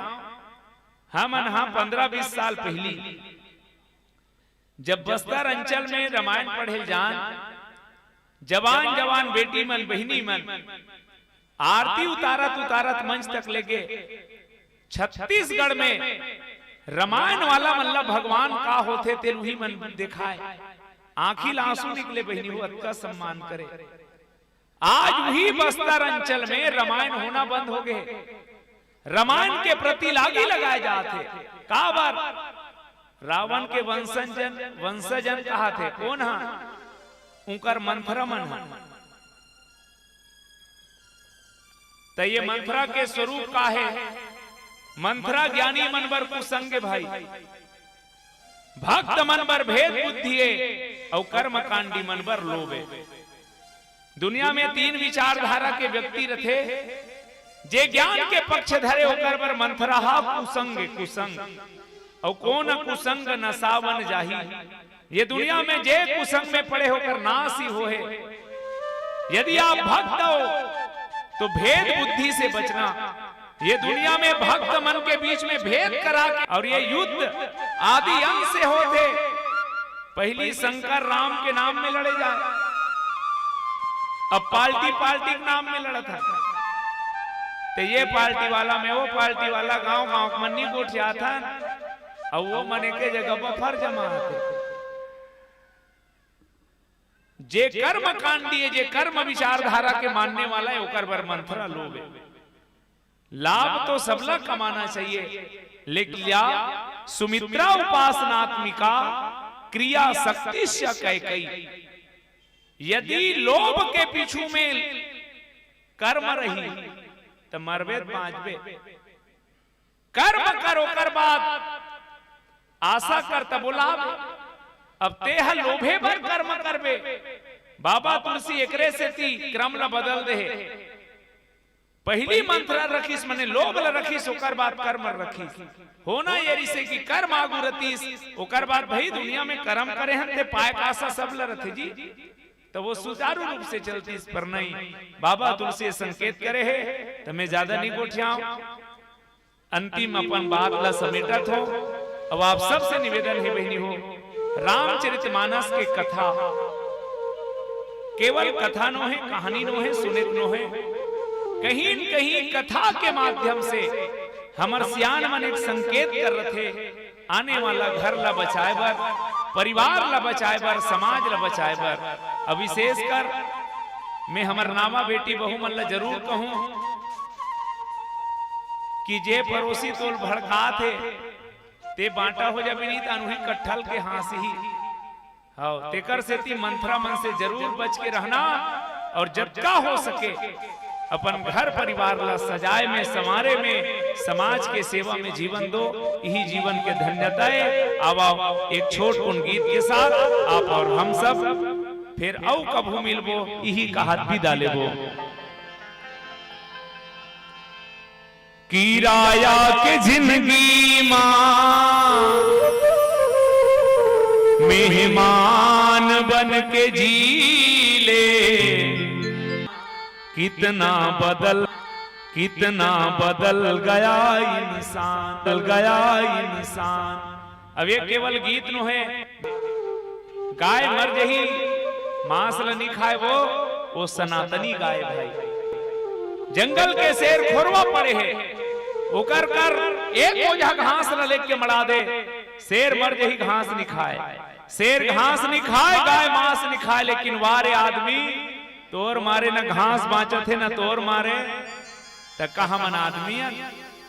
हम अनहा 15-20 साल पहली जब बस्तर अंचल में रामायण पढ़े जान, जवान जवान बेटी मन बहिनी मन आरती उतारत उतारत मंच तक लेके छत्तीसगढ़ में रामायण वाला मतलब भगवान का होते तेलुही मन दिखाए, आंखी आंसू निकले बहिनी हो अतका सम्मान करे। आज वही बस्तर अंचल में रामायण होना बंद हो गए, रामायण के प्रति लागी लगाए जाते। का बार रावण के वंशजन कहा थे कौन हा उनकर मंथरा मन हा। तो ये मंथरा के स्वरूप का है, मंथरा ज्ञानी मन बर कुसंग भाई, भक्त मन बर भेद बुद्धि और कर्मकांडी मन बर लोभे। दुनिया में 3 विचारधारा के व्यक्ति रथे, जे ज्ञान के पक्ष धरे होकर बर मंथरा हा कुसंग कुसंग और कौन कुसंग नसावन जाही। ये दुनिया में जे कुसंग में पड़े होकर नाश ही होए। यदि आप भक्त हो तो भेद बुद्धि से बचना। ये दुनिया में भक्त मन के बीच में भेद करा के, और ये युद्ध आदि अंग से होते। पहली शंकर राम के नाम में लड़े जाए, अब पार्टी पार्टी के नाम में लड़ा था। तो ये पार्टी वाला में वो पार्टी वाला गांव गांव मन्नी गोठ जाता और वो मने के जगह पर फर जमा आते। जे कर्म कांडी जे कर्म विचारधारा के मानने वाला है ओकर बर मंथरा लोभ है। लाभ तो सबला कमाना चाहिए, लेकिन या सुमित्रा उपासनात्मिका क्रिया शक्ति कैकई। यदि लोभ के पीछू में कर्म रही तो मरबे बांचबे। कर्म करो कर बाद आशा कर तब लाभ। अब तेह लोभे बर कर्म करबे। बाबा तुलसी एकरे से ती क्रम ला बदल दे। पहली मंत्रा रखीस मने लोभ ला रखीस, ओकर बाद कर्म रखीस। होना ये रिसे कि कर्म आगु रतीस, ओकर बाद भाई दुनिया में कर्म करे हैं ते पाए का आशा सब ला रथे जी। तो वो सुचारू रूप से चलती इस पर नहीं। बाबा तुलसी संकेत करे है तो मैं ज्यादा नहीं गोठियाऊं, अंतिम अपन बात ला समेटत हो। अब आप सबसे निवेदन है बहनी हो, रामचरितमानस के कथा केवल कथा नो है, कहानी नो है, सुनित नो है। कहीं न कहीं कथा के माध्यम से हमर सियान मन एक संकेत कर रहे आने वाला घर ला बचाए बर, परिवार ला बचाए बर, समाज ला बचाए बर। अब विशेष कर मैं हमर नामा बेटी बहू मन ला जरूर कहूं कि जे पड़ोसी तोल भड़का थे ते बांटा हो जाबे नहीं तानु ही कट्ठल के हाथ ही हाँ तेकर से ती मंथरा मन से जरूर बच के रहना। और जब का हो सके अपन घर परिवार ला सजाए में, समारे में, समाज के सेवा में जीवन दो। यही जीवन के धन्यता है। अब एक छोट कुन गीत के साथ आप और हम सब फिर औ कभू मिलबो, यही कहत भी डालेबो। किराया के जिंदगी मां मेहमान बन के जी ले, कितना बदल गया इंसान, बदल गया इंसान। अब ये केवल गीत नो है, गाय मर जही मांस नहीं खाए वो सनातनी गाय भाई। जंगल के शेर खोरवा पड़े है, ओकर कर एक ओझा घास ला लेके मड़ा दे, शेर मर जही घास नहीं खाए। शेर घास नहीं खाए, गाय मांस नहीं खाए, लेकिन वारे आदमी तोर मारे न घास बाँचत है न तोर मारे। तो कहा मन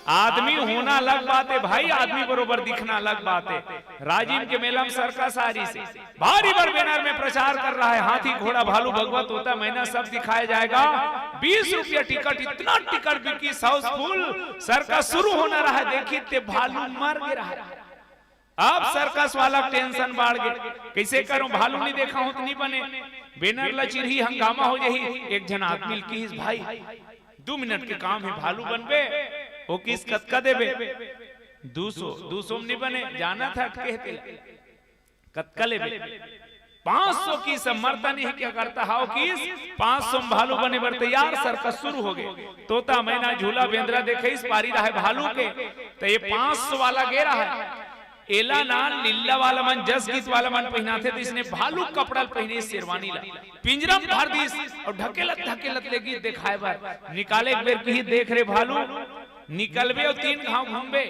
आदमी होना अलग बात है भाई, आदमी बरोबर दिखना अलग बात है। राजीव के मेला में सर्कस सारी से भारी बर बैनर में प्रचार कर रहा है, हाथी घोड़ा भालू भगवत तोता मैना सब दिखाया जाएगा। 20 रुपया टिकट, इतना टिकट बिकी हाउसफुल। सर्कस शुरू होना रहा, देखिए ते भालू मर गया रहा। अब सर्कस वाला टेंशन बढ़ गए, कैसे करूं, भालू नहीं देखा हूं तो नहीं बने, बेनर लचिरही हंगामा हो जाही। एक जन आदमी की भाई 2 मिनट के काम है, भालू बनबे वो किस कतका देबे, 200 में नहीं बने, जाना था कहते कतका लेबे, 500 की समर्था नहीं क्या करता हाउ किस 500 में भालू बने बर तैयार। सर्कस शुरू हो गए, तोता मैना झूला बेंद्रा देखे इस पारी रहा है भालू के, तो ये 500 वाला गे रहा है। एला ना लीला वाला मन जस गीत वाला मन पहनाते, तो इसने भालू कपड़ा पहने शेरवानी ला पिंजरा में भर दीस और ढकेलत लेगी दिखाए बार निकाले एक बेर की देख रे भालू निकलबे और 3 घाव घूमबे,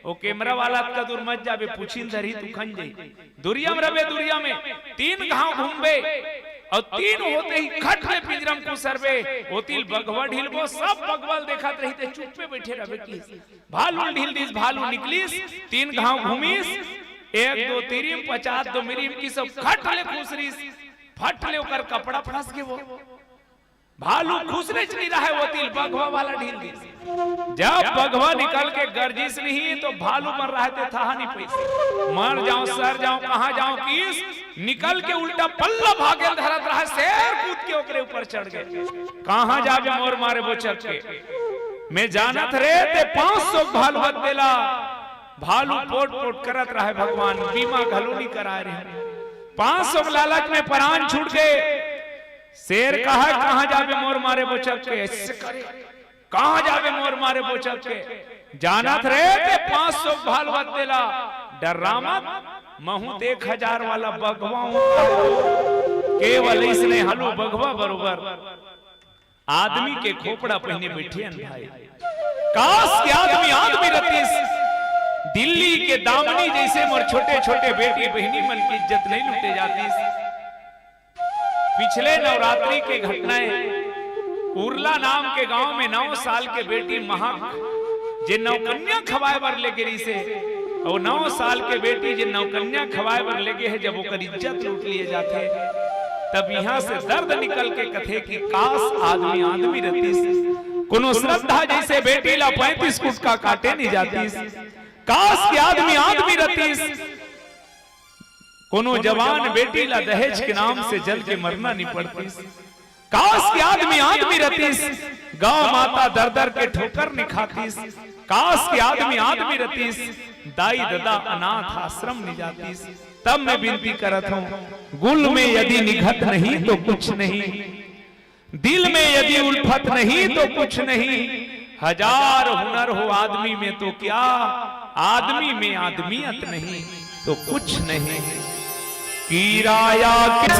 ओ कैमरा वाला का दूर मत जाबे, पूछिन धरी तू खन जाई, दुरिया में रबे, दुरिया में 3 घाव घूमबे और 3 होते ही खट ले पिंजरा में कुसरबे, ओतिल बगवा ढिलबो, सब बगवाल देखत रही ते चुप पे बैठे रहे की भालू ढिल दिस, भालू निकलिस 3 घाव घूमिस, 1 2 3 50 2 मिरी की सब खट ले खुसरीस, फट ले ओकर कपड़ा फंस के वो भालू खुसरे नहीं रहा है, वो तिल बगवा वाला ढील दी। जब बगवा निकल के गर्जिश नहीं तो भालू मर रहा है, था नहीं पैसे, मर जाऊं सर जाऊं कहां जाऊं किस, निकल के उल्टा पल्ला भागे धरत रहा, शेर कूद के ओकरे ऊपर चढ़ गए, कहां जाबे मोर मारे वो चढ़ के, मैं जानत रे ते 500 भालू हद देला, भालू पोट करत रहा है, भगवान बीमा घलो नहीं करा रहे, 500 लालच में प्राण छूट गए। शेर कहा कहां जाबे मोर मारे बोचक के, कहां जाबे मोर मारे बोचक के, जानत रे ते 500 भाल बत देला, डरामत महू 1000 वाला बगवा केवल इसने हलू बगवा बरोबर आदमी के खोपड़ा पहने बैठे अन भाई, काश के आदमी रतीस दिल्ली के दामनी जैसे मोर छोटे छोटे बेटी बहनी मन की इज्जत नहीं लूटे जाती। पिछले नवरात्रि के घटनाएं, उर्ला नाम के गांव में 9 साल के बेटी महक जे नौकन्या खवाए बर ले गिरी से, और 9 साल के बेटी जे नौकन्या खवाए बर लगे है, जब ओकर इज्जत लूट लिए जाते, तब यहाँ से दर्द निकल के कथे कि काश आदमी रतीस, कोनो श्रद्धा जैसे बेटी ला 35 फुट का काटे नहीं जाती, काश के आदमी रतीस, कोनो जवान बेटी ला दहेज के नाम से जल के मरना नहीं पड़ती, काश के आदमी रतीस, गांव माता दर दर के ठोकर नहीं खातीस, काश के आदमी रतीस, दाई ददा अनाथ आश्रम नहीं जातीस। तब मैं विनती करत हूं, गुल में यदि निघत नहीं तो कुछ नहीं, दिल में यदि उल्फत नहीं तो कुछ नहीं, 1000 हुनर हो आदमी में तो क्या, आदमी में आदमियत नहीं तो कुछ नहीं। किराया के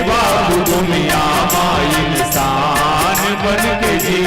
बाबू दुनिया में इंसान बन के जी,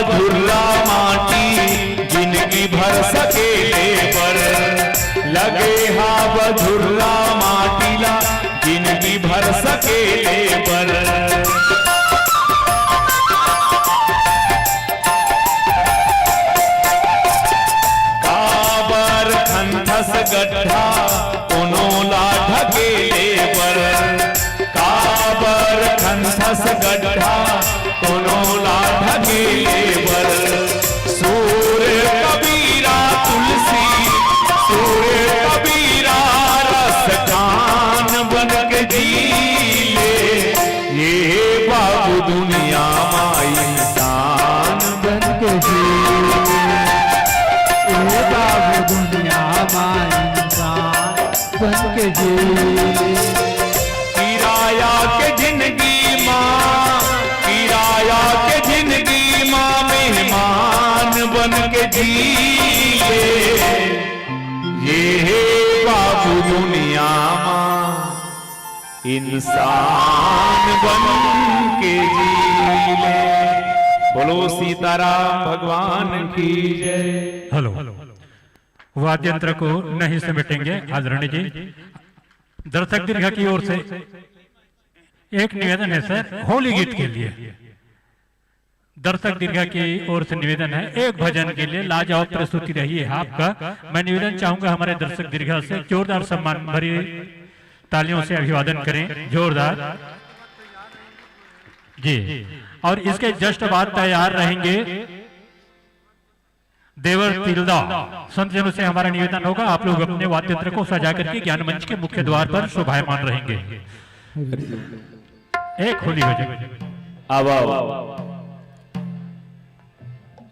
बधुर्रा माटी जिंदगी भर सकेले पर, लगे हा बधुर्रा माटीला जिंदगी भर सकेले पर, काबर खंथस गड्ढा कोनो ला ढकेले पर, काबर खंथस गड्ढा कोनो ला ढकेले पर, सूर्य कबीरा तुलसी, सूर्य कबीरा रस कान बन के जीले, ये बाबू दुनिया में इंसान बन के जीले, ये बाबू दुनिया में इंसान बन के जीले, किराया के जिंदगी माँ, किराया के जिंदगी माँ मेहमान बन के जीले, ये बाबू दुनिया इंसान बन के जी ले। बोलो सीताराम भगवान की जय। हेलो, वाद्य यंत्र को नहीं समेटेंगे आदरणीय जी। दर्शक दीर्घा की ओर से एक निवेदन है सर, होली गीत के लिए दर्शक दीर्घा की ओर से निवेदन है, एक भजन के लिए लाजवाब प्रस्तुति रही है आपका। मैं निवेदन चाहूंगा हमारे दर्शक दीर्घा से जोरदार सम्मान भरी तालियों से अभिवादन करें, जोरदार जी। और इसके जस्ट बाद तैयार रहेंगे देवर तिलदा संत जनों से हमारा निवेदन होगा, आप लोग अपने वाद्य यंत्र को सजा करके ज्ञान मंच के मुख्य द्वार पर शोभायमान रहेंगे। एक होली भजन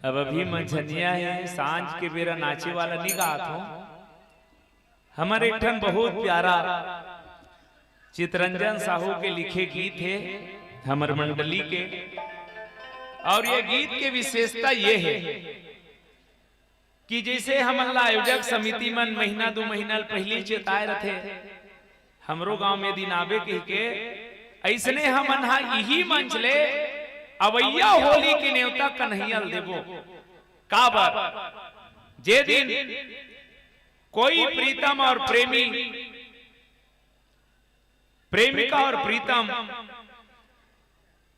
अब अभी मंझनिया है, सांझ के बेरा नाचे वाला नहीं गात हो। हमारे एक ठन बहुत प्यारा चितरंजन साहू के लिखे गीत है हमर मंडली के, और ये गीत के विशेषता ये है कि जैसे हमला आयोजक समिति मन महीना 2 महीना पहले चेताए रथे हमरो गांव में दिन आवे के ऐसने हमन हा यही मंच ले अवैया होली के नेवता कन्हैया देवो का बात। जे दिन कोई प्रीतम और प्रेमिका और प्रीतम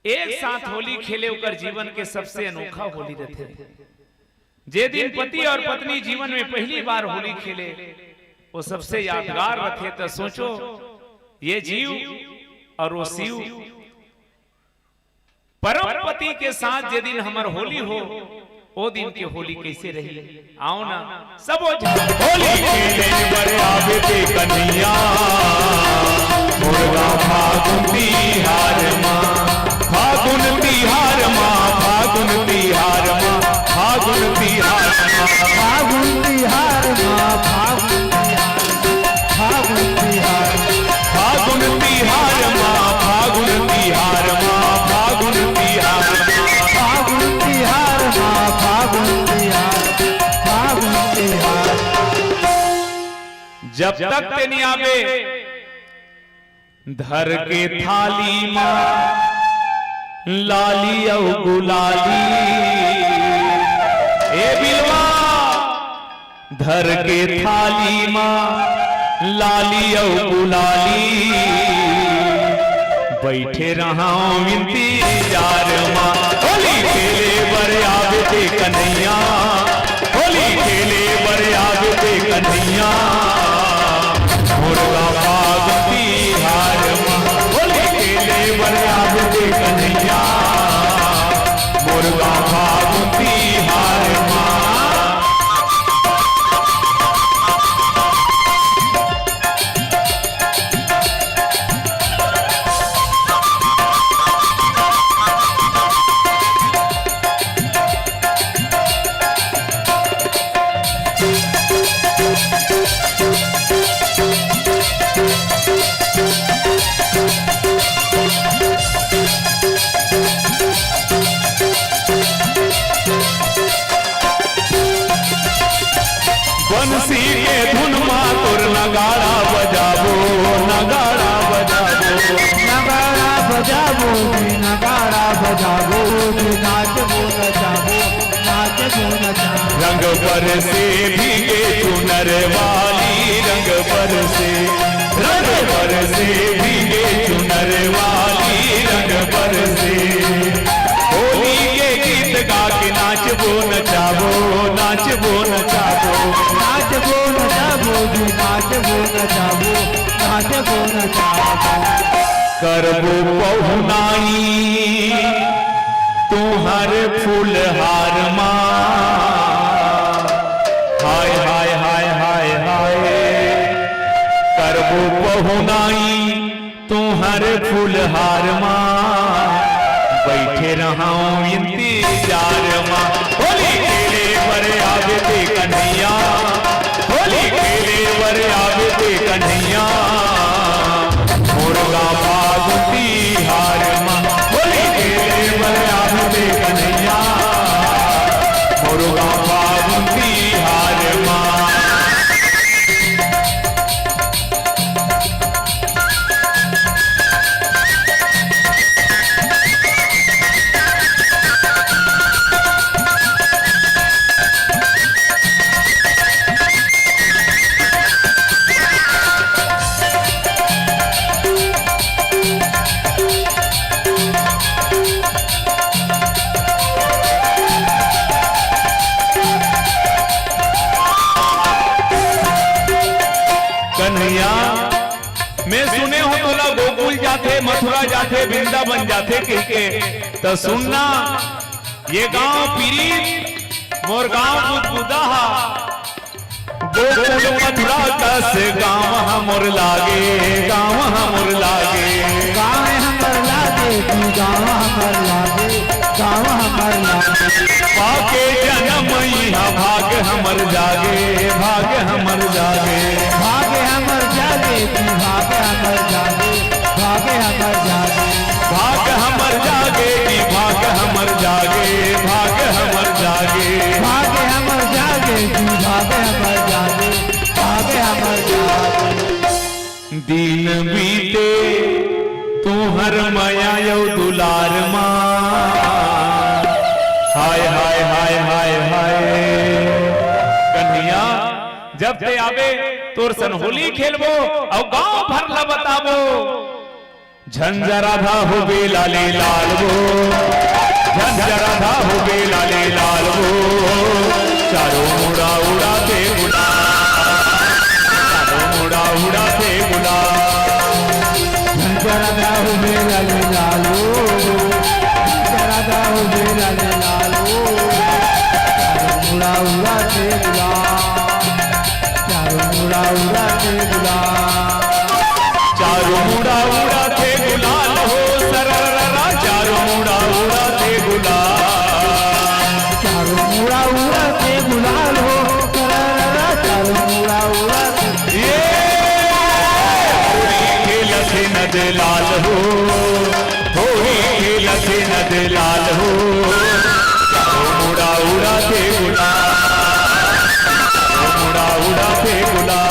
एक साथ होली खेले उकर जीवन के सबसे अनोखा होली रहते। जे दिन पति और पत्नी जीवन में पहली बार होली खेले वो सबसे यादगार रखे। तो सोचो ये जीव और वो शिव परम पति के साथ जे दिन हमार होली हो वो दिन के होली कैसे रही। आओ ना सब होली खेले बड़े आवे ते कन्हैया, मुर्गा फागुन तिहार माँ, फागुन तिहार माँ, फागुन तिहार माँ, फागुन तिहार माँ, फागुन तिहार माँ, फागुन तिहार, फागुन तिहार माँ, फागुन तिहार माँ, फागुन तिहार, फागुन तिहार माँ, फागुन तिहार, फागुन तिहार। जब तक ते नहीं आवे धर के थाली माँ लाली औ गुलाली, ए बिलवा धर के थाली माँ लाली औ गुलाली, बैठे रहा इंतजार माँ। होली खेले बर आवे ते कन्हैया, होली खेले बर आवे ते कन्हैया, मुर्गा फागुन तिहार माँ, होली खेले बर आवे ते कन्हैया, मुर्गा फागुन तिहार माँ। बंसी के धुन मातुर नगाड़ा बजाबो, नगाड़ा बजाबो, नगाड़ा बजाबो जी, नगाड़ा बजाबो जी, नाचबो नचाबो, नाचबो नचाबो। रंग पर से भीगे चुनर वाली, रंग पर से भीगे चुनर वाली, रंग पर से होली के गीत गा के नाचबो नचाबो, नाचबो नचाबो, नाचबो नचाबो जी, नाचबो नचाबो, नाचबो नचाबो। करबो पहुनाई तुम्हार फूलहार माँ, हाय हाय हाय हाय हाय, करबो पहुनाई तुम्हार फूलहार माँ, बैठे रहा इंतजार माँ। होली खेले बर आवे ते कन्हैया, होली खेले बर आवे ते कन्हैया, मुर्गा फागुन तिहार माँ, होली खेले बर आवे ते कन्हैया, मुर्गा फागुन तिहार माँ। मैं सुने हो तो ला गोकुल जाते, मथुरा जाते, वृंदावन जाते कह के, तो सुनना ये गांव पीरी मोर गांव बुदबुदा, गोकुल मथुरा कस गांव हमर लागे, गांव हमर लागे, गाँव हमर लागे, गाँव हमर लागे, गाँव हमर लागे। पाके जन्म यहाँ भाग हमर जागे, भाग हमर जागे, भागे हमर जागे, भागे हमर जागे, भागे हमर जागे। भाग हमर जागे कि भाग हमर जागे, भाग हमर जागे, भागे हमर जागे, भागे हमर जागे, भागे हमर जागे। दिन बीते तू हर माया यौ दुलार माँ, हाय हाय हाय हाय हाय। कन्हैया जब ते आवे तोर सन होली खेलबो और गांव भर ला बताबो, झंझराधा हो बे लाले लाल वो, झंझराधा हो बे लाले लाल वो, चारों मुड़ा उड़ाते गुलाल, चारों मुड़ा उड़ाते गुलाल। झंझराधा हो बे लाले लाल वो, झंझराधा हो बे लाले लाल वो, चारों मुड़ा उड़ाते गुलाल, चारों मुड़ा उड़ाते गुलाल। चारों मुड़ा उड़ाते गुलाल हो सरररा, चारों मुड़ा उड़ाते गुलाल, चारों मुड़ा उड़ाते गुलाल हो सरररा, चारों मुड़ा उड़ाते। ये होली खेलते नद लाल हो, होली खेलते नद लाल हो, चारों मुड़ा उड़ाते गुलाल, चारों मुड़ा उड़ाते गुलाल।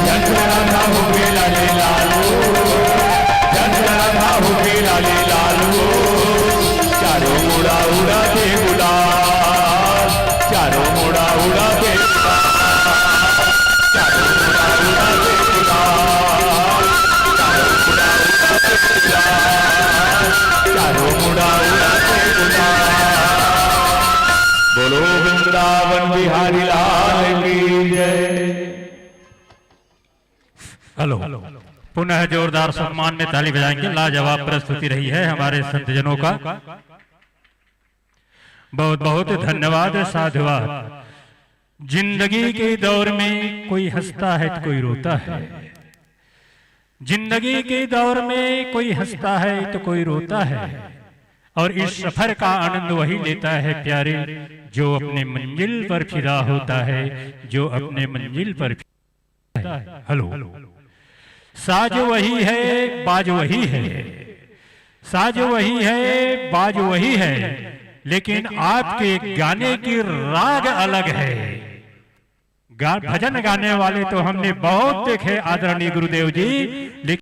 झंझराधा हो बे लाले लाल हो, झंझराधा हो बे लाले लाल हो, चारों मुड़ा उड़ाते गुलाल, चारों मुड़ा उड़ाते गुलाल, चारों मुड़ा उड़ाते गुलाल, चारों मुड़ा उड़ाते गुलाल। बोलो वृंदावन बिहारी लाल की जय। हेलो, पुनः जोरदार सम्मान में ताली बजाएंगे। लाजवाब प्रस्तुति रही है हमारे संतजनों का, बहुत बहुत धन्यवाद, साधुवाद। जिंदगी के दौर में कोई हंसता है तो कोई रोता है, जिंदगी के दौर में कोई हंसता है तो कोई रोता है, और इस सफर का आनंद वही लेता है प्यारे जो अपने मंजिल पर फिदा होता है, जो अपने मंजिल पर फिदा है। हेलो, साज वही है, बाज वही है, साज वही है, बाज वही है, लेकिन आपके गाने की राग अलग है। भजन गाने वाले तो हमने बहुत देखे आदरणीय गुरुदेव जी, लेकिन